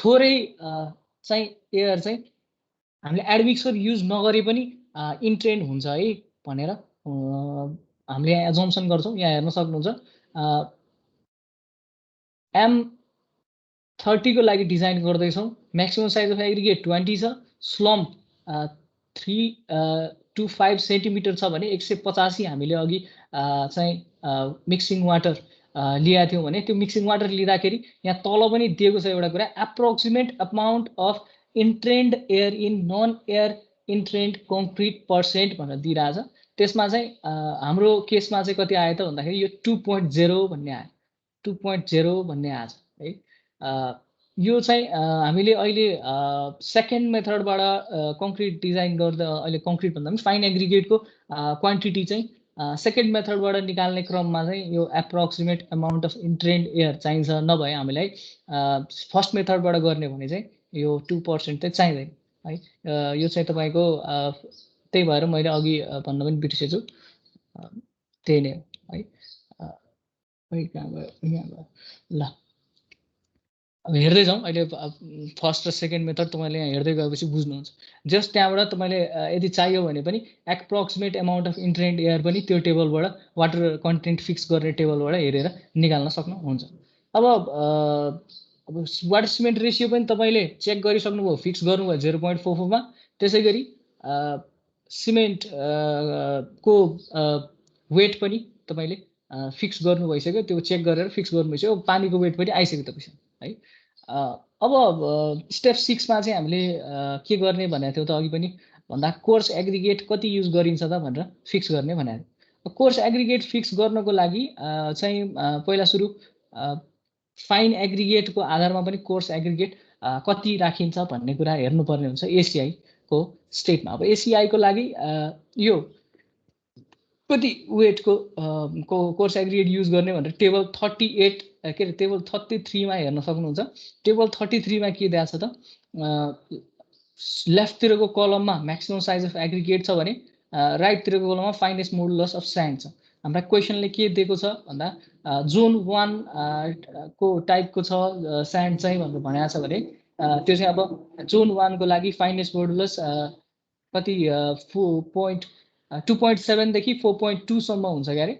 थोरै चाहिँ एयर चाहिँ हामीले एडमिक्सर युज नगरे पनि इन्ट्रेन्ड हुन्छ है भनेर हामीले यहाँ एजम्सन गर्छौँ। यहाँ हेर्न सक्नुहुन्छ M30 को लागि डिजाइन गर्दैछौँ। म्याक्सिमम साइज अफ एग्रिगेट 20 छ। स्लम 3 to 5 सेन्टिमिटर छ भने 185 हामीले अघि चाहिँ मिक्सिङ वाटर लिएको थियौँ भने त्यो मिक्सिङ वाटर लिँदाखेरि यहाँ तल पनि दिएको छ एउटा कुरा approximate amount of entrained air in non air entrained concrete % भनेर दिइरहेछ। त्यसमा चाहिँ हाम्रो केसमा चाहिँ कति आयो त भन्दाखेरि यो 2.0 भन्ने आयो। 2.0 भन्ने आछ है। यो चाहिँ हामीले अहिले सेकेन्ड मेथडबाट कङ्क्रिट डिजाइन गर्दा अहिले कङ्क्रिट भन्दा पनि फाइन एग्रिगेटको क्वान्टिटी चाहिँ सेकेन्ड मेथडबाट निकाल्ने क्रममा चाहिँ यो approximate amount of entrained air चाहिन्छ। नभए हामीलाई फर्स्ट मेथडबाट गर्ने भने चाहिँ यो 2% चाहिँ चाहिँदैन है। यो चाहिँ तपाईँको त्यही भएर मैले अघि भन्न पनि बिर्सेछु। त्यही नै हो है। कहाँ गयो यहाँ गयो ल। अब हेर्दै जाउँ अहिले फर्स्ट र सेकेन्ड मेथड तपाईँले यहाँ हेर्दै गएपछि बुझ्नुहुन्छ। जस्ट त्यहाँबाट तपाईँले यदि चाहियो भने पनि approximate amount of entrained air पनि त्यो टेबलबाट वाटर कन्टेन्ट फिक्स गर्ने टेबलबाट हेरेर निकाल्न सक्नुहुन्छ। अब वाटर सिमेन्ट रेसियो पनि तपाईँले चेक गरिसक्नुभयो फिक्स गर्नुभयो 0.44 मा। त्यसै गरी सिमेन्ट को वेट पनि तपाईँले फिक्स गर्नु भइसक्यो। त्यो चेक गरेर फिक्स गर्नु भइसक्यो। पानीको वेट पनि आइसक्यो तपाईसँग है। अब स्टेप 6 मा चाहिँ हामीले के गर्ने भनेको थियौँ त अघि पनि भन्दा कोर्स एग्रिगेट कति युज गरिन्छ त भनेर फिक्स गर्ने भनेको थियौँ। कोर्स एग्रिगेट फिक्स गर्नको लागि चाहिँ पहिला सुरु फाइन एग्रिगेटको आधारमा पनि कोर्स एग्रिगेट कति राखिन्छ भन्ने कुरा हेर्नुपर्ने हुन्छ एसिआई को स्टेटमा। अब एसिआई को लागि यो कति वेटको कोर्स एग्रिगेट युज गर्ने भनेर टेबल 38 के अरे टेबल 33 मा हेर्न सक्नुहुन्छ। टेबल 33 मा के दिएको छ त लेफ्टतिरको कलममा म्याक्सिमम साइज अफ एग्रिगेट छ भने राइटतिरको कोलममा फाइनेस्ट मोडुलस अफ स्यान्ड छ। हाम्रा क्वेसनले के दिएको छ भन्दा जोन 1 को टाइपको छ स्यान्ड चाहिँ भनेर भनेको छ भने त्यो चाहिँ अब जोन 1 को लागि फाइनेस्ट मोडुलस कति 2.7 देखि 4.2 सम्म हुन्छ क्यारे।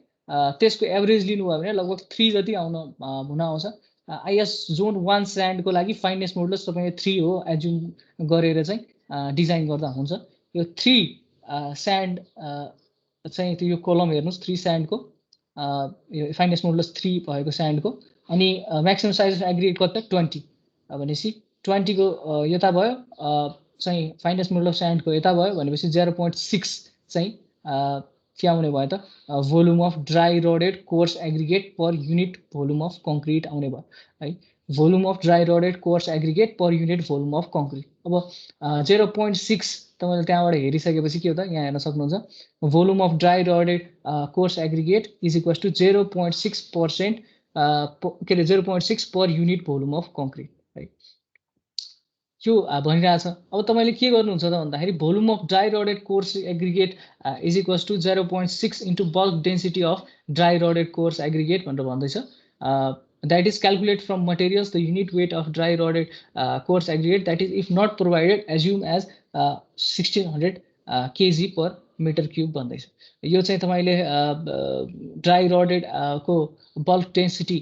त्यसको एभरेज लिनुभयो भने लगभग 3 जति हुन आउँछ। आइएस जोन 1 स्यान्डको लागि फाइनेस्ट मोडुलस तपाईको 3 हो एज्युम गरेर चाहिँ डिजाइन गर्दा हुन्छ। यो 3 स्यान्ड चाहिँ त्यो यो कोलम हेर्नुस् 3 स्यान्डको यो फाइनेस्ट मोडुलस 3 भएको स्यान्डको अनि म्याक्सिमम साइज अफ एग्रिगेट कति 20 भनेपछि 20 को यता भयो चाहिँ फाइनेस्ट मोडुलस स्यान्डको यता भयो भनेपछि 0.6 चाहिँ के आउने भयो त volume of dry rodded coarse aggregate per unit volume of concrete आउने भयो है। Volume of dry rodded coarse aggregate per unit volume of concrete. अब 0.6 तपाईले त्यहाँबाट हेरिसकेपछि के हो त यहाँ हेर्न सक्नुहुन्छ volume of dry rodded coarse aggregate is equals to 0.6% के अरे 0.6 per unit volume of concrete है। यो भनिरहेछ। अब तपाईले के गर्नुहुन्छ त भन्दाखेरि volume of dry rodded coarse aggregate is equals to 0.6 into bulk density of dry rodded coarse aggregate भनेर भन्दैछ। that is calculate from materials the unit weight of dry rodded coarse aggregate, that is if not provided assume as 1600 kg per meter cube भन्दैछ। यो चाहिँ तपाईले dry रोडेड को bulk density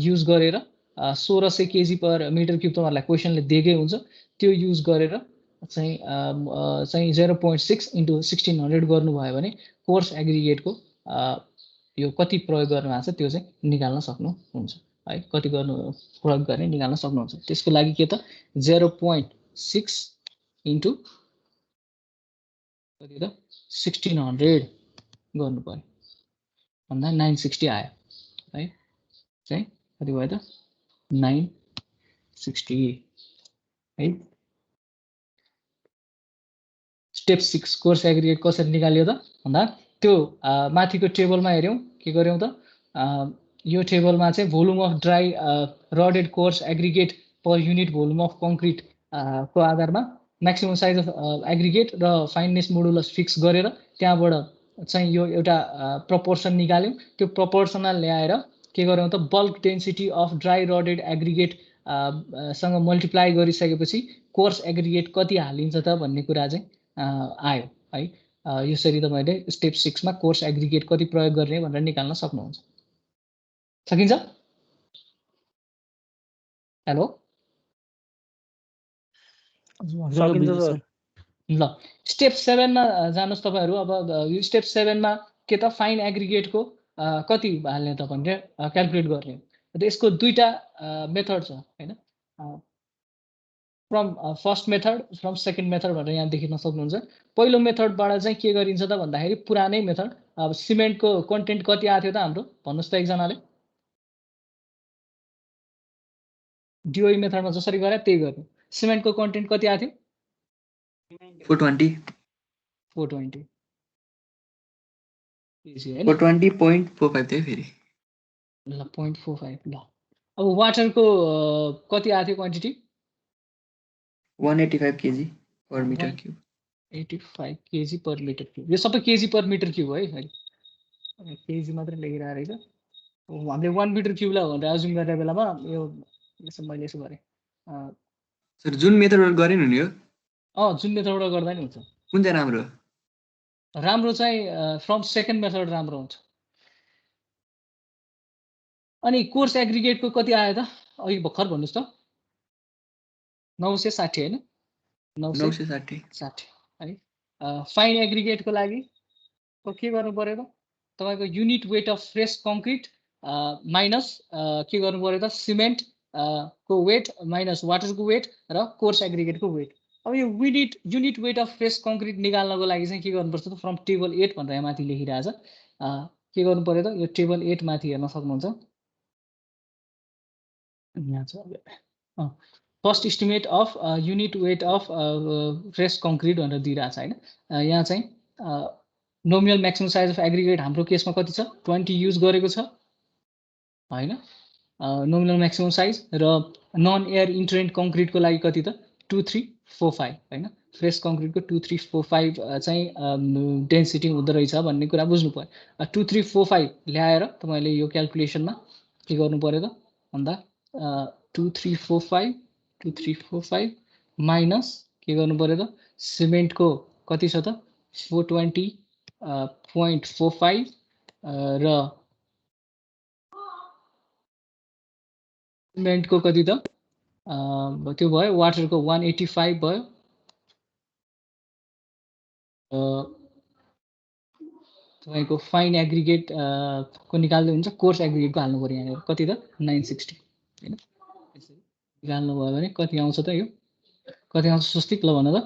use गरेर 1600 kg पर metre cube तपाईहरुलाई क्वेशनले दिएकै हुन्छ त्यो युज गरेर चाहिँ 0.6 इन्टु 1600 गर्नुभयो भने कोर्स एग्रिगेटको यो कति प्रयोग गर्न भएको छ त्यो चाहिँ निकाल्न सक्नुहुन्छ है। कति गर्नु प्रयोग गर्ने निकाल्न सक्नुहुन्छ। त्यसको लागि के त 0.6 इन्टु कति त 1600 गर्नु पर्यो भन्दा 960 आयो है। चाहिँ कति भयो त 960 है। स्टेप 6 कोर्स एग्रिगेट कसरी निकाल्यो त भन्दा त्यो माथिको टेबलमा हेर्यौं के गर्यौं त यो टेबलमा चाहिँ volume of dry rodded coarse aggregate per unit volume of concrete को आधारमा म्याक्सिमम साइज अफ एग्रिगेट र फाइनेस्ट मोडुलस फिक्स गरेर त्यहाँबाट चाहिँ यो एउटा प्रपोर्सन निकाल्यौं। त्यो प्रपोर्सनल ल्याएर के गर्यौं त bulk density of dry rodded aggregate सँग मल्टिप्लाई गरिसकेपछि कोर्स एग्रिगेट कति हालिन्छ त भन्ने कुरा चाहिँ आयो है। यसरी तपाईले स्टेप 6 मा कोर्स एग्रिगेट कति प्रयोग गर्ने भनेर निकाल्न सक्नुहुन्छ। सकिन्छ? हेलो ल स्टेप 7 मा जानुस् तपाईहरु। अब यो स्टेप 7 मा के त फाइन एग्रिगेटको कति हाल्ने त भनेर क्याल्कुलेट गर्ने। यसको दुईटा मेथड छ हैन। From first method from second method भनेर यहाँ देखिन सक्नुहुन्छ। पहिलो मेथडबाट चाहिँ के गरिन्छ त भन्दाखेरि पुरानै मेथड अब सिमेन्टको कन्टेन्ट कति आथ्यो त हाम्रो भन्नुस् त एकजनाले। डिओई मेथडमा जसरी गरे त्यही गर्नु। सिमेन्टको कन्टेन्ट कति आथ्यो 420 इजी हैन 420.45 थियो फेरि ल 0.45 ल। अब वाटरको कति आथ्यो quantity 185 kg per meter cube 85 kg per meter cube। यो सबै kg per meter cube है अहिले kg मात्र लेखिरहेको रहेछ। हामीले 1 मिटर क्युब ला भनेर अज्युम गर्ने बेलामा यो यसो मैले यसो गरे सर जुन मेथडबाट गरे नि यो जुन मेथडबाट गर्दा नि हुन्छ। कुन चाहिँ राम्रो राम्रो चाहिँ फ्रम सेकेन्ड मेथड राम्रो हुन्छ। अनि कोर्स एग्रिगेटको कति आयो त अघि भर्खर भन्नुस् त 960 हैन 960 है। फाइन एग्रिगेटको लागि के गर्नु पर्यो त तपाईको unit weight of fresh concrete minus के गर्नु पर्यो त सिमेन्ट को वेट माइनस वाटरको वेट र कोर्स एग्रिगेटको वेट। अब यो unit weight of fresh concrete निकाल्नको लागि चाहिँ के गर्नुपर्छ त फ्रम टेबल 8 भनेर यहाँ माथि लेखिरहेछ। के गर्नु पर्यो त यो टेबल 8 माथि हेर्न सक्नुहुन्छ। यहाँ छ first estimate of unit weight of fresh concrete भनेर दिइरहेछ हैन। यहाँ चाहिँ nominal maximum size of aggregate हाम्रो केसमा कति छ 20 युज गरेको छ हैन। नोमिनल म्याक्सिमम साइज र नन एयर इन्ट्रेन्ट कङ्क्रिटको लागि कति त 2345 हैन। फ्रेस कङ्क्रिटको 2345 चाहिँ डेन्सिटी हुँदो रहेछ भन्ने कुरा बुझ्नु पर्यो। 2345 ल्याएर तपाईँले यो क्याल्कुलेसनमा के गर्नु पर्यो त भन्दा 2345 माइनस के गर्नु पर्यो त सिमेन्टको कति छ त 420.45 र सिमेन्टको कति त त्यो भयो वाटरको 185 भयो तपाईँको फाइन एग्रिगेट को निकाल्दै हुन्छ कोर्स एग्रिगेटको हाल्नु पर्यो यहाँनिर कति त 960 हैन निकाल्नु भयो भने कति आउँछ त यो कति आउँछ स्वस्तिक ल भन त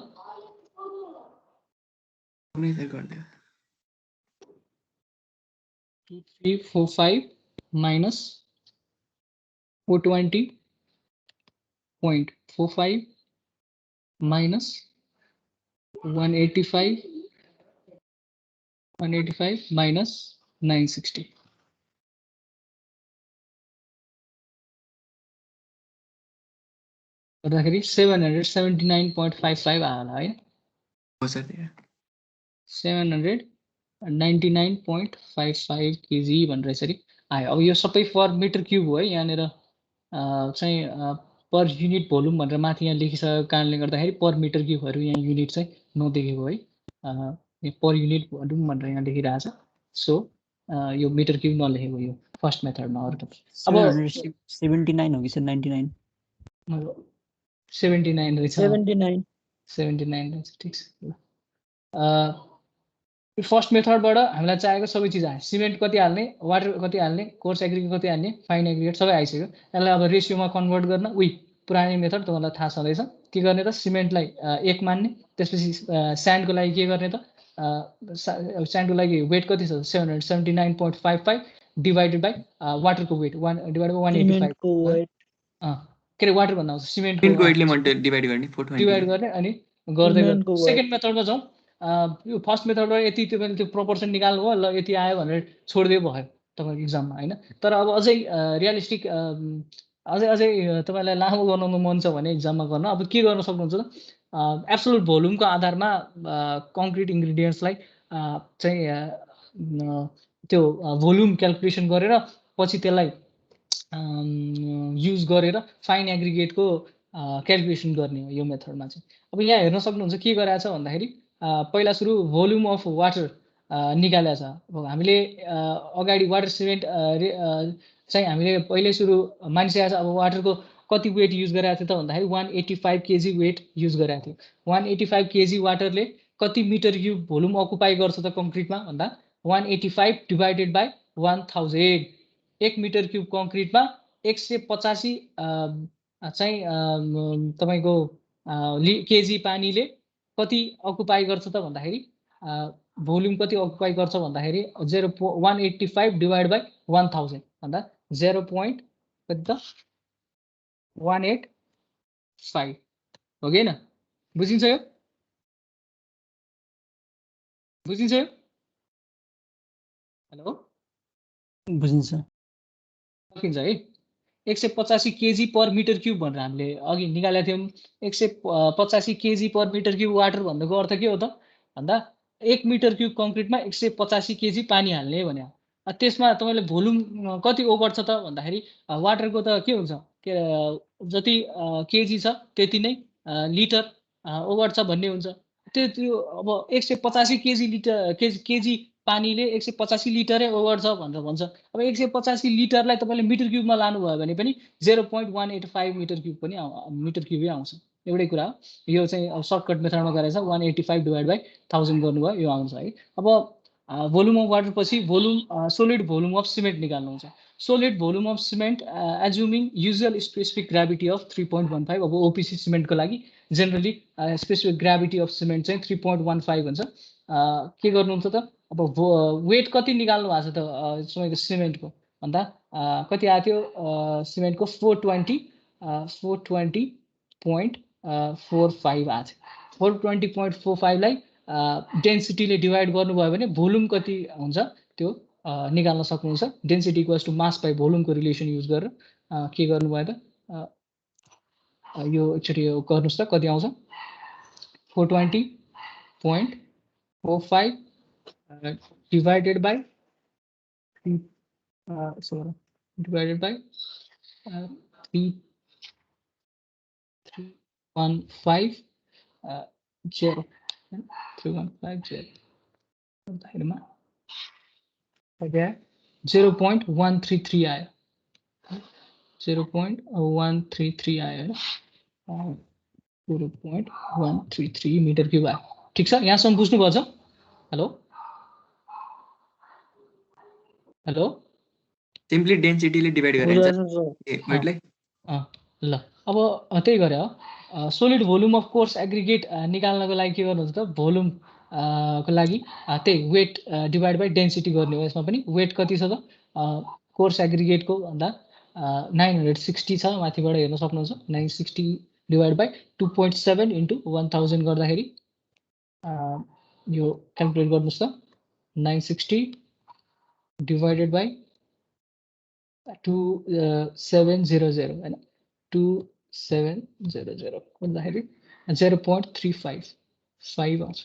2345 minus 420.45 minus 185 minus 960 गर्दाखेरि 779.55 आयो होला है हो सर त्यहाँ 799.55 केजी भनेर यसरी आयो। अब यो सबै पर मिटर क्युब हो है यहाँनिर चाहिँ पर युनिट भोल्युम भनेर माथि यहाँ लेखिसकेको कारणले गर्दाखेरि पर मिटर क्युबहरू यहाँ युनिट चाहिँ नदेखेको है पर युनिट भोल्युम भनेर यहाँ लेखिरहेछ सो यो मिटर क्युब नलेखेको यो फर्स्ट मेथडमा अरु अब 79 हो कि 99 79 रहेछ 79 79 ठिक छ फर्स्ट मेथडबाट हामीलाई चाहिएको सबै चिज आयो सिमेन्ट कति हाल्ने वाटर कति हाल्ने कोर्स एग्रिगेट कति हाल्ने फाइन एग्रिगेट सबै आइसक्यो यसलाई अब रेसियोमा कन्भर्ट गर्न पुरानै मेथड तपाईँलाई थाहा छँदैछ के गर्ने त सिमेन्टलाई 1 मान्ने त्यसपछि स्यान्डको लागि के गर्ने त स्यान्डको लागि वेट कति छ 779.55 डिवाइडेड बाइ वाटरको वेट 1 डिवाइडेड बाइ 185 को वेट के रे वाटर भन्दा आउँछ सिमेन्टको वेटले डिवाइड गर्ने 420 डिवाइड गर्ने अनि गर्दै गर्दै सेकेन्ड मेथडमा जाउँ यो फर्स्ट मेथडबाट यति तपाईले त्यो प्रोपोर्सन निकाल्नु भयो ल यति आयो भनेर छोड्दै भयो तपाईको एक्जाममा हैन तर अब अझै रियलिस्टिक अझै तपाईलाई लामो बनाउनु मन छ भने एक्जाममा गर्न अब के गर्न सक्नुहुन्छ त एब्सोल्युट भोल्युमको आधारमा कङ्क्रिट इन्ग्रेडियन्ट्सलाई चाहिँ त्यो भोल्युम क्याल्कुलेसन गरेर पछि त्यसलाई युज गरेर फाइन एग्रिगेटको क्याल्कुलेसन गर्ने हो यो मेथडमा चाहिँ अब यहाँ हेर्न सक्नुहुन्छ के गरेछ भन्दाखेरि पहिला सुरु भोल्युम अफ वाटर निकालेको छ अब हामीले अगाडि वाटर सिमेन्ट चाहिँ हामीले पहिले सुरु मानिसकेको छ अब वाटरको कति वेट युज गरेको थियो त भन्दाखेरि 185 केजी वेट युज गरेको थियो 185 केजी वाटरले कति मिटर क्युब भोल्युम अकुपाई गर्छ त कङ्क्रिटमा भन्दा 185 डिवाइडेड बाइ 1000 1 मिटर क्युब कङ्क्रिटमा 185 चाहिँ तपाईको केजी पानीले कति अकुपाई गर्छ त भन्दाखेरि भोल्युम कति अकुपाई गर्छ भन्दाखेरि 185 डिवाइड बाइ 1000 भन्दा 0.185 हो कि हैन बुझिन्छ यो बुझिन्छ यो हेलो बुझिन्छ सकिन्छ है 185 केजी पर मिटर क्युब भनेर हामीले अघि निकालेका थियौँ 185 kg per metre cube water भन्नुको अर्थ के हो त भन्दा 1 मिटर क्युब कङ्क्रिटमा 185 केजी पानी हाल्ने भने त्यसमा तपाईले भोल्युम कति ओभर छ त भन्दाखेरि वाटरको त के हुन्छ जति केजी छ त्यति नै लिटर ओभर छ भन्ने हुन्छ त्यो अब 185 केजी केजी पानीले 185 लिटरै ओभर छ भनेर भन्छ अब 185 लिटरलाई तपाईले मिटर क्युबमा लानुभयो भने पनि 0.185 मिटर क्युब पनि मिटर क्युबै आउँछ एउटै कुरा हो यो चाहिँ सर्टकट मेथडमा गरेछ 185 डिवाइड बाइ 1000 गर्नुभयो यो आउँछ है अब भोल्युम अफ वाटर पछि volume solid volume of cement निकाल्नुहुन्छ solid volume of cement assuming usual specific gravity of 3.15 अब ओपिसी सिमेन्टको लागि generally specific gravity of cement चाहिँ 3.15 हुन्छ के गर्नुहुन्छ त अब वेट कति निकाल्नु भएको छ त तपाईँको सिमेन्टको भन्दा कति आएको थियो सिमेन्टको 420.45 आएको थियो 420.45 लाई डेन्सिटीले डिवाइड गर्नुभयो भने भोल्युम कति हुन्छ त्यो निकाल्न सक्नुहुन्छ density equals to mass by भोल्युमको रिलेसन युज गरेर के गर्नुभयो त यो एकचोटि गर्नुस् त कति आउँछ 420.45 divided by 3 divided by 3150 3150 भन्दाखेरिमा 0.133 आयो 0.133 आयो हैन 0.133 मिटर क्युब आयो ठीक छ यहाँसम्म बुझ्नुभयो छ हेलो हेलो सिम्पली डेन्सिटीले डिभाइड गरेर वेटलाई ल अब त्यही गरे हो solid volume of coarse aggregate निकाल्नको लागि के गर्नुहुन्छ त भोल्युम को लागि त्यही वेट डिभाइड बाई डेन्सिटी गर्ने हो यसमा पनि वेट कति छ त कोर्स एग्रिगेटको भन्दा 960 छ माथिबाट हेर्न सक्नुहुन्छ 960 डिभाइड बाई 2.7 इन्टु 1000 गर्दाखेरि यो क्याल्कुलेट गर्नुहोस् त 960 डिभाइडेड बाई 2700 हैन 2700 भन्दाखेरि 0.355 आउँछ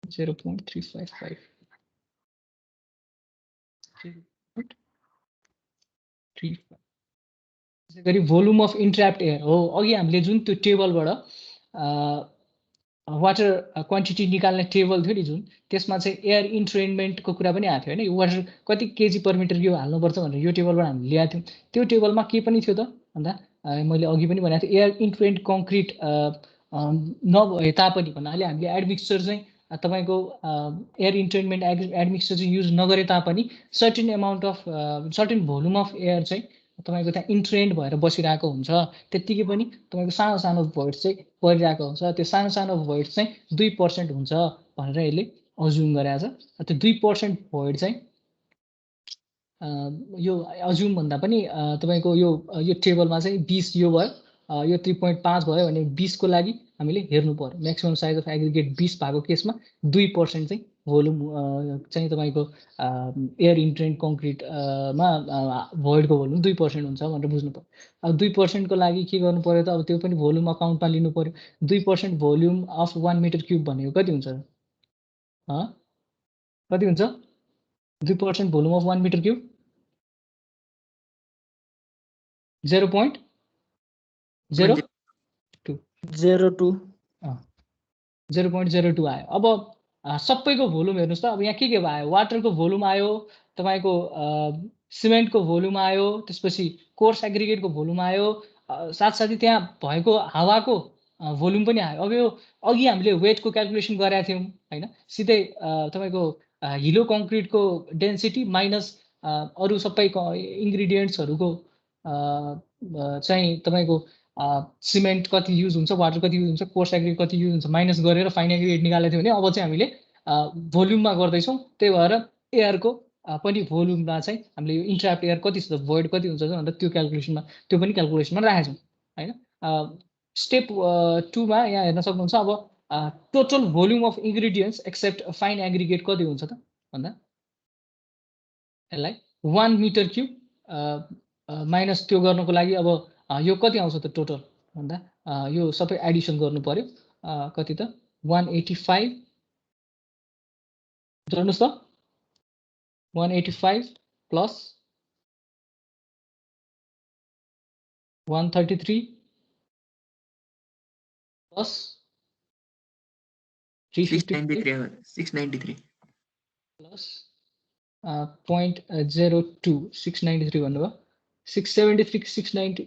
0.355 त्यसै गरी भोल्युम अफ इन्ट्र्याप्ट एयर हो अघि हामीले जुन त्यो टेबलबाट वाटर क्वान्टिटी निकाल्ने टेबल थियो नि जुन त्यसमा चाहिँ एयर इन्ट्रेनमेन्टको कुरा पनि आएको थियो हैन यो वाटर कति केजी पर मिटर क्युब हाल्नुपर्छ भनेर यो टेबलबाट हामीले ल्याएको थियौँ त्यो टेबलमा के पनि थियो त भन्दा मैले अघि पनि भनेको थिएँ एयर इन्ट्रेन्ड कङ्क्रिट नभए तापनि भन्नाले हामीले एडमिक्सचर चाहिँ तपाईँको एयर इन्ट्रेनमेन्ट एडमिक्सचर चाहिँ युज नगरे तापनि certain amount of certain volume of air चाहिँ तपाईँको त्यहाँ इन्ट्रेन्ड भएर बसिरहेको हुन्छ त्यतिकै पनि तपाईँको सानो सानो भोइड चाहिँ परिरहेको हुन्छ त्यो सानो सानो भोइड चाहिँ 2% हुन्छ भनेर यसले अज्युम गरेको छ त्यो 2% भोइड चाहिँ यो अज्युम भन्दा पनि तपाईँको यो टेबलमा चाहिँ 20 यो भयो यो 3.5 भयो भने 20 को लागि हामीले हेर्नु पर्यो म्याक्सिमम साइज अफ एग्रिगेट 20 भएको केसमा 2% चाहिँ भोल्युम चाहिँ तपाईँको एयर इन्ट्रेन्ड कङ्क्रिटमा भोइडको भोल्युम 2% हुन्छ भनेर बुझ्नु पर्यो अब 2% को लागि के गर्नु पर्यो त अब त्यो पनि भोल्युम अकाउन्टमा लिनु पर्यो 2% भोल्युम अफ 1 मिटर क्युब भनेको कति हुन्छ कति हुन्छ 2% भोल्युम अफ 1 मिटर क्युब 0.02 आयो अब सबैको भोल्युम हेर्नुस् त अब यहाँ के भयो वाटरको भोल्युम आयो तपाईको सिमेन्टको भोल्युम आयो त्यसपछि कोर्स एग्रिगेटको भोल्युम आयो साथसाथै त्यहाँ भएको हावाको भोल्युम पनि आयो अब यो अघि हामीले वेटको क्याल्कुलेसन गरेका थियौँ हैन सिधै तपाईको हिलो कङ्क्रिटको डेन्सिटी माइनस अरु सबै इन्ग्रेडियन्ट्सहरुको चाहिँ तपाईको सिमेन्ट कति युज हुन्छ वाटर कति युज हुन्छ कोर्स एग्रिगेट कति युज हुन्छ माइनस गरेर फाइन एग्रिगेट निकालेको थियो भने अब चाहिँ हामीले भोल्युममा गर्दैछौँ त्यही भएर एयरको पनि भोल्युममा चाहिँ हामीले यो इन्ट्र्याप्ट एयर कति छ भोइड कति हुन्छ भनेर त्यो क्याल्कुलेसनमा त्यो पनि क्याल्कुलेसनमा राखेछौँ हैन स्टेप 2 मा यहाँ हेर्न सक्नुहुन्छ अब total volume of ingredients except fine aggregate कति हुन्छ त भन्दा यसलाई 1 मिटर क्युब माइनस त्यो गर्नको लागि अब यो कति आउँछ त टोटल भन्दा यो सबै एडिसन गर्नु पर्यो कति त 185 जोड्नुस् त 185 प्लस 133 प्लस 693 प्लस 0.02 693 भन्नुभयो 673 690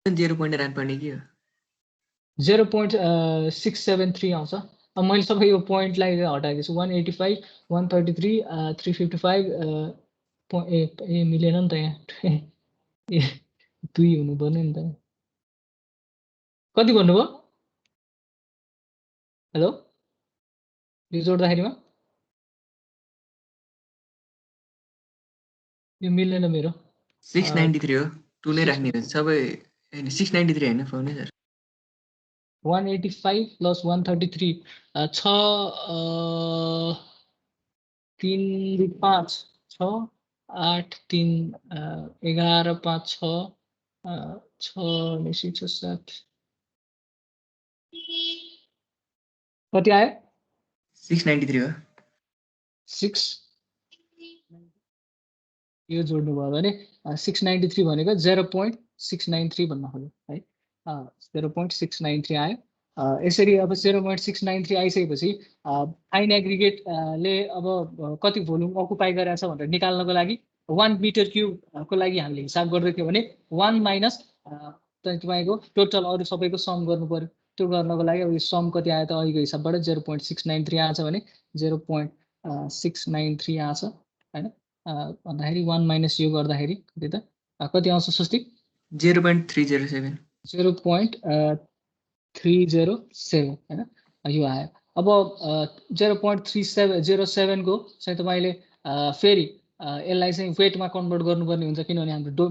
0.673 आउँछ अब मैले सबै यो पोइन्टलाई हटाएको छु 185 133 355 ए मिलेन नि त यहाँ ए 2 हुनु पर्ने नि त कति भन्नुभयो हेलो यो जोड्दाखेरिमा यो मिलेन मेरो 693 हो 2 नै राख्ने रहेछ सबै हैन 693 हैन फोनै सर 185 प्लस 133 6 3 5 6 8 3 11 5 6 6 6 7 कति आयो 693 हो 6 यो जोड्नु भयो भने 693 भनेको 0.693 भन्न खोज्यो है 0.693 आयो यसरी अब 0.693 आइसकेपछि फाइन एग्रिगेट ले अब कति भोल्युम अकुपाई गरेको छ भनेर निकाल्नको लागि 1 मिटर क्युबको लागि हामीले हिसाब गर्दै थियौँ भने 1 माइनस तपाईँको टोटल अरू सबैको सम गर्नु पर्यो त्यो गर्नको लागि अब यो सम कति आयो त अहिलेको हिसाबबाट 0.693 आछ भने 0.693 आछ हैन भन्दाखेरि 1 माइनस यो गर्दाखेरि कति त कति आउँछ स्वस्तिक 0.307 0.307 हैन यो आयो अब 0.3707 को चाहिँ तपाईले फेरि यसलाई चाहिँ वेटमा कन्भर्ट गर्नुपर्ने हुन्छ किनभने हाम्रो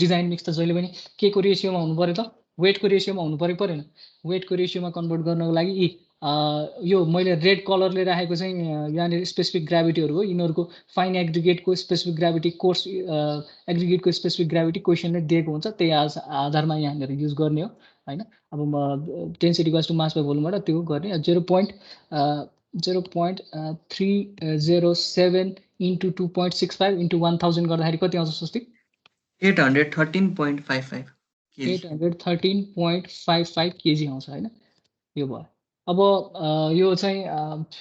डिजाइन मिक्स त जहिले पनि के को रेशियोमा हुनु पर्यो त वेटको रेशियोमा हुनु पर्यो परेन वेटको रेशियोमा कन्भर्ट गर्नको लागि यो मैले रेड कलरले राखेको चाहिँ यहाँनिर स्पेसिफिक ग्राभिटीहरू हो यिनीहरूको फाइन एग्रिगेटको स्पेसिफिक ग्राभिटी कोर्स एग्रिगेटको स्पेसिफिक ग्राभिटी क्वेसनले दिएको हुन्छ त्यही आधारमा यहाँनिर युज गर्ने हो हैन अब म density equals to mass by भोल्युमबाट त्यो गर्ने 0.307 into 2.65 into 1000 गर्दाखेरि कति आउँछ स्वस्तिक 813.55 kg 813.55 केजी आउँछ हैन यो भयो अब यो चाहिँ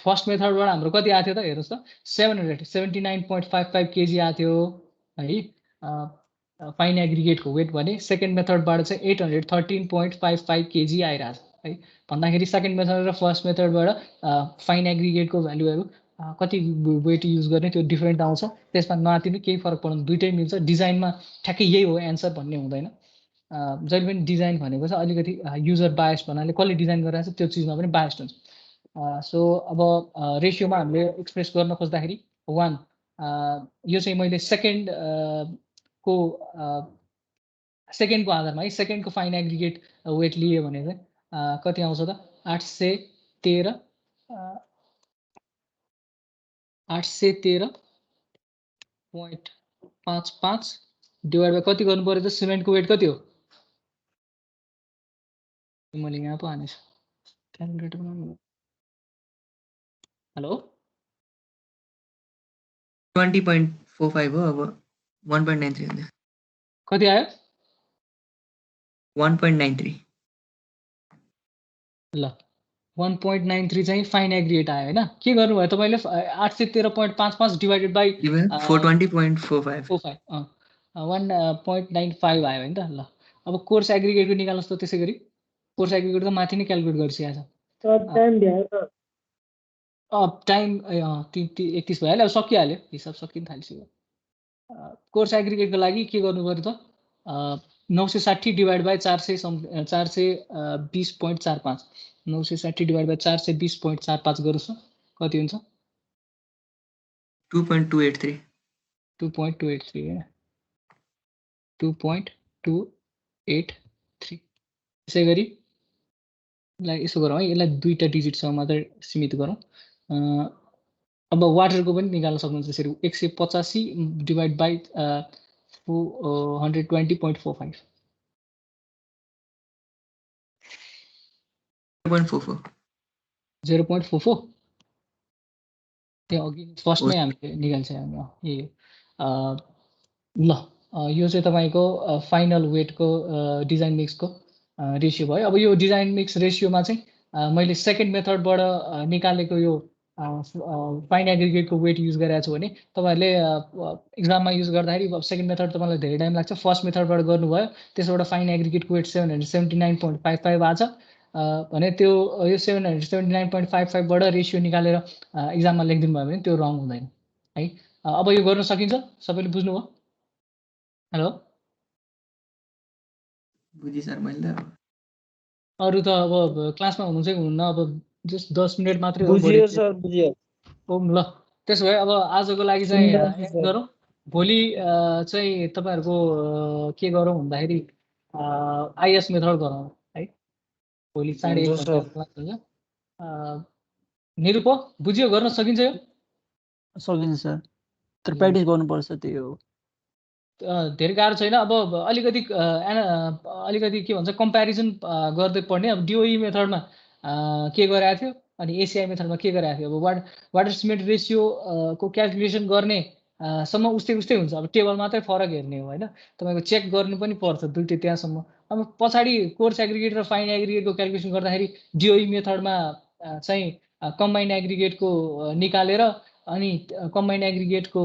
फर्स्ट मेथडबाट हाम्रो कति आएको थियो त हेर्नुस् त 779.55 केजी आएको थियो है फाइन एग्रिगेटको वेट भने सेकेन्ड मेथडबाट चाहिँ 813.55 केजी आइरहेछ है भन्दाखेरि सेकेन्ड मेथड र फर्स्ट मेथडबाट फाइन एग्रिगेटको भ्यालुहरू कति वेट युज गर्ने त्यो डिफरेन्ट आउँछ त्यसमा नआतिनु केही फरक पर्दैन दुइटै मिल्छ डिजाइनमा ठ्याक्कै यही हो एन्सर भन्ने हुँदैन जहिले पनि डिजाइन भनेको चाहिँ अलिकति युजर बायस भन्नाले कसले डिजाइन गरिरहेको छ त्यो चिजमा पनि बायस्ड हुन्छ सो अब रेसियोमा हामीले एक्सप्रेस गर्न खोज्दाखेरि 1 यो चाहिँ मैले सेकेन्डको आधारमा है सेकेन्डको फाइन एग्रिगेट वेट लिए भने चाहिँ कति आउँछ त 813.55 डिभाइड बाई कति गर्नु पर्यो त सिमेन्टको वेट कति हो मैले यहाँ पो हानेछु क्यालकुलेटर बनाउनु हेलो 20.45 हो अब 1.93 हुन्छ कति आयो 1.93 ल 1.93 चाहिँ फाइन एग्रिगेट आयो हैन के गर्नुभयो तपाईले 813.55 डिवाइडेड बाइ 420.45 1.95 आयो हैन त ल अब कोर्स एग्रिगेटको निकाल्नुस् त त्यसै गरी कोर्स एग्रिगेट त माथि नै क्याल्कुलेट गरिसकेको छ टाइम 31 भइहाल्यो अब सकिहाल्यो हिसाब सकिन थालिसक्यो कोर्स एग्रिगेटको लागि के गर्नु पर्यो त 960 डिवाइड बाइ 420.45 960 डिवाइड बाइ 420.45 गरोस् न कति हुन्छ 2.283 2.283 त्यसै गरी यसो गरौँ है यसलाई दुईटा डिजिटसम्म मात्रै सीमित गरौँ अब वाटरको पनि निकाल्न सक्नुहुन्छ त्यसरी 185 डिवाइड बाइ 120.45 0.44 त्यहाँ अघि फर्स्टमै हामीले निकाल्छौँ यही ल यो चाहिँ तपाईँको फाइनल वेटको डिजाइन मिक्सको रेसियो भयो अब यो डिजाइन मिक्स रेसियोमा चाहिँ मैले सेकेन्ड मेथडबाट निकालेको यो फाइन एग्रिगेटको वेट युज गरेको छु भने तपाईँहरूले इक्जाममा युज गर्दाखेरि सेकेन्ड मेथड तपाईँलाई धेरै टाइम लाग्छ फर्स्ट मेथडबाट गर्नुभयो त्यसबाट फाइन एग्रिगेटको वेट 779.55 आछ भने त्यो यो 779.55 बाट रेसियो निकालेर इक्जाममा लेखिदिनु भयो भने त्यो रङ हुँदैन है अब यो गर्न सकिन्छ सबैले बुझ्नुभयो हेलो बुझी सर मैले अरु त अब क्लासमा हुनुहुन्छ कि हुन्न अब जस्ट 10 मिनेट मात्रै हो बुझियो सर बुझियो ओम ल त्यसो भए अब आजको लागि चाहिँ एन्ड गरौँ भोलि चाहिँ तपाईहरुको के गरौँ भन्दाखेरि आईएस मेथड गरौँ है भोलि 1:30 क्लास हुन्छ निरुप बुझ्यो गर्न सकिन्छ यो सकिन्छ सर तर प्र्याक्टिस गर्नुपर्छ त्यही हो धेरै गाह्रो छैन अब अलिकति के भन्छ कम्प्यारिजन गर्दै पढ्ने अब डिओई मेथडमा के गरेको थियो अनि एसिआई मेथडमा के गरेको थियो अब वाटर सिमेन्ट रेसियो को क्याल्कुलेसन गर्ने सम्म उस्तै हुन्छ अब टेबल मात्रै फरक हेर्ने हो होइन तपाईँको चेक गर्नु पनि पर्छ दुइटै त्यहाँसम्म अब पछाडि कोर्स एग्रिगेट र फाइन एग्रिगेटको क्याल्कुलेसन गर्दाखेरि डिओई मेथडमा चाहिँ कम्बाइन्ड एग्रिगेटको निकालेर अनि कम्बाइन्ड एग्रिगेटको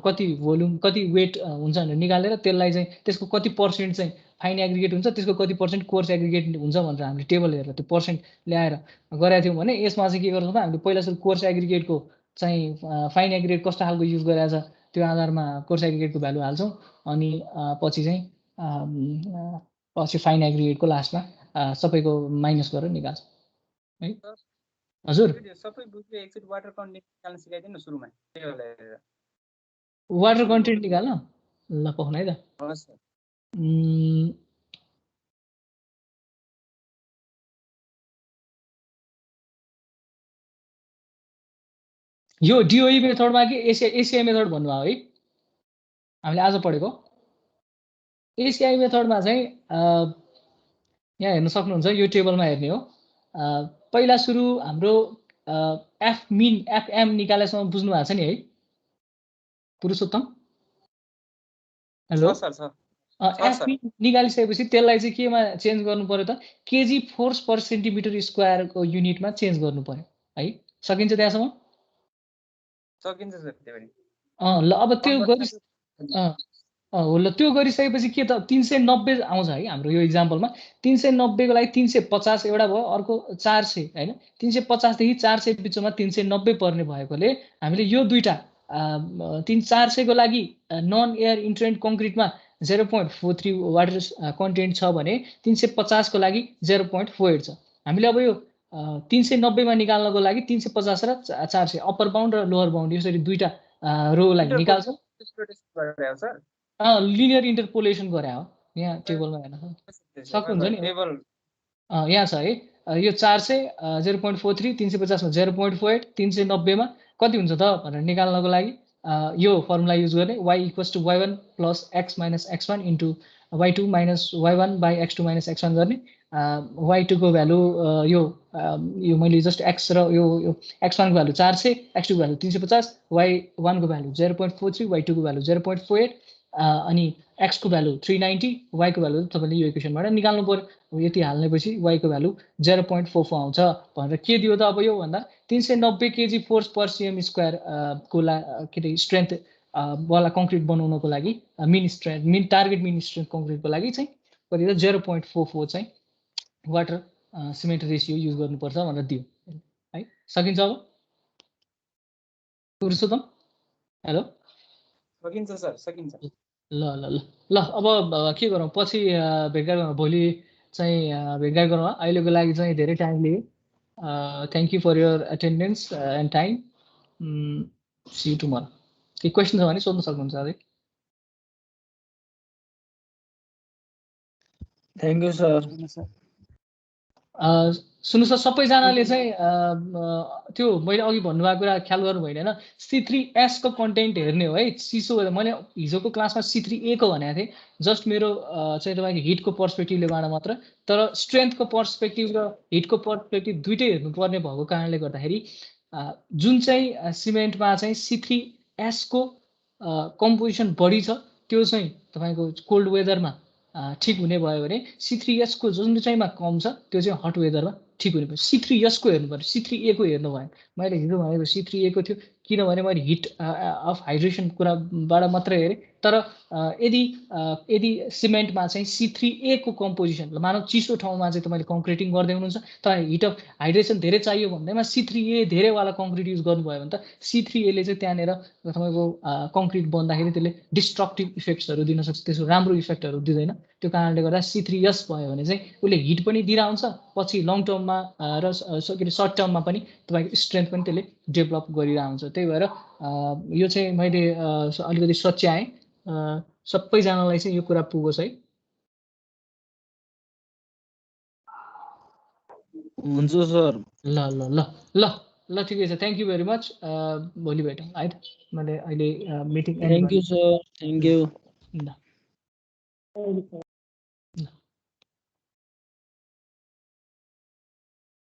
कति भोल्युम कति वेट हुन्छ भनेर निकालेर त्यसलाई चाहिँ त्यसको कति पर्सेन्ट चाहिँ फाइन एग्रिगेट हुन्छ त्यसको कति पर्सेन्ट कोर्स एग्रिगेट हुन्छ भनेर हामीले टेबल हेरेर त्यो पर्सेन्ट ल्याएर गरेका थियौँ भने यसमा चाहिँ के गर्छौँ त हामीले पहिला सुरु कोर्स एग्रिगेटको चाहिँ फाइन एग्रिगेट कस्तो खालको युज गरेको छ त्यो आधारमा कोर्स एग्रिगेटको भ्यालु हाल्छौँ अनि पछि चाहिँ पछि फाइन एग्रिगेटको लास्टमा सबैको माइनस गरेर निकाल्छौँ है हजुर सबै बुझ्दै एकचोटि वाटर कन्टेन्ट निकाल्न सिकाइदिनु न सुरुमा टेबल हेरेर वाटर कन्टेन्ट निकाल्न ल पाउन है त हस् सर यो डिओई मेथडमा कि एसिआई मेथड भन्नुभयो है हामीले आज पढेको एसिआई मेथडमा चाहिँ यहाँ हेर्न सक्नुहुन्छ यो टेबलमा हेर्ने हो पहिला सुरु हाम्रो एफएम निकालेसम्म बुझ्नु भएको छ नि है पुरुषोत्तम हेलो सर एफएम निकालिसकेपछि त्यसलाई चाहिँ केमा चेन्ज गर्नु पर्यो त केजी फोर्स पर सेन्टिमिटर स्क्वायरको युनिटमा चेन्ज गर्नु पर्यो है सकिन्छ त्यहाँसम्म सकिन्छ सर त्यो पनि ल अब त्यो गरि हो ल त्यो गरिसकेपछि के त 390 आउँछ है हाम्रो यो इक्जाम्पलमा 390 को लागि 350 एउटा भयो अर्को 400 हैन 350 देखि 400 बिचमा 390 पर्ने भएकोले हामीले यो दुईटा 400 को लागि non air entrained कङ्क्रिटमा 0.43 water content छ भने 350 को लागि 0.48 छ हामीले अब यो 390 मा निकाल्नको लागि 350 र 400 अप्पर बाउन्ड र लोअर बाउन्ड यसरी दुईटा रोलाई निकाल्छौँ लिनियर इन्टरपोलेसन गरे हो यहाँ टेबलमा हेर्न सक्नुहुन्छ नि यहाँ छ है यो 400 0.43 350 मा 0.48 390 मा कति हुन्छ त भनेर निकाल्नको लागि यो फर्मुला युज गर्ने y = y1 + x - x1 * y2 - y1 / x2 - x1 गर्ने y2 को भ्यालु यो मैले जस्ट x र यो x1 को भ्यालु 400 x2 को भ्यालु 350 y1 को भ्यालु 0.43 y2 को भ्यालु 0.48 अनि x को भ्यालु 390 y को भ्यालु तपाईले यो इक्वेसनबाट निकाल्नु पर्यो यति हाल्नेपछि y को भ्यालु 0.44 आउँछ भनेर के दियो त अब यो भन्दा 390 KG force per CM square को के स्ट्रेन्थ वाला कङ्क्रिट बनाउनको लागि मिन टार्गेट मिन स्ट्रेन्थ कङ्क्रिटको लागि चाहिँ कति त 0.44 चाहिँ वाटर सिमेन्ट रेसियो युज गर्नुपर्छ भनेर दियो है सकिन्छ अब पुरुषोत्तम हेलो सकिन्छ सर सकिन्छ ल अब के गरौँ पछि भेटघाट गरौँ भोलि चाहिँ भेटघाट गरौँ अहिलेको लागि चाहिँ धेरै टाइम लियो thank you for your attendance and time see you tomorrow के क्वेसन छ भने सोध्न सक्नुहुन्छ अझै थ्याङ्क यू सर सुन्नुहोस् त सबैजनाले चाहिँ त्यो मैले अघि भन्नुभएको कुरा ख्याल गर्नु भएन होइन C3S को कन्टेन्ट हेर्ने हो है चिसो मैले हिजोको क्लासमा C3A को भनेको थिएँ जस्ट मेरो चाहिँ तपाईँको हिटको पर्सपेक्टिभलेबाट मात्र तर स्ट्रेन्थको पर्सपेक्टिभ र हिटको पर्सपेक्टिभ दुइटै हेर्नुपर्ने भएको कारणले गर्दाखेरि जुन चाहिँ सिमेन्टमा चाहिँ C3S को कम्पोजिसन बढी छ त्यो चाहिँ तपाईँको कोल्ड वेदरमा ठिक हुने भयो भने C3S को जुन चाहिँमा कम छ त्यो चाहिँ हट वेदरमा ठिक हुने भयो C3S को हेर्नु पर्यो C3A को हेर्नु भएन मैले हिजो भनेको C3A को थियो किनभने मैले हिट अफ हाइड्रेसन कुराबाट मात्रै हेरेँ तर यदि सिमेन्टमा चाहिँ C3A को कम्पोजिसन मानव चिसो ठाउँमा चाहिँ तपाईँले कङ्क्रिटिङ गर्दै हुनुहुन्छ तपाईँ हिट अफ हाइड्रेसन धेरै चाहियो भन्दैमा C3A धेरैवाला कङ्क्रिट युज गर्नुभयो भने त C3A ले चाहिँ त्यहाँनिर तपाईँको कङ्क्रिट बन्दाखेरि त्यसले डिस्ट्रक्टिभ इफेक्ट्सहरू दिन सक्छ त्यसको राम्रो इफेक्टहरू दिँदैन त्यो कारणले गर्दा C3S भयो भने चाहिँ उसले हिट पनि दिइरहन्छ पछि लङ टर्ममा र के अरे सर्ट टर्ममा पनि तपाईँको स्ट्रेन्थ पनि त्यसले डेभलप गरिरहन्छ त्यही भएर यो चाहिँ मैले अलिकति सच्याएँ सबैजनालाई चाहिँ यो कुरा पुगोस् है हुन्छ सर ल ल ल ल ल ठिकै छ थ्याङ्क यू भेरी मच भोलि भेटौँ है त मैले अहिले meeting thank you sir thank you ल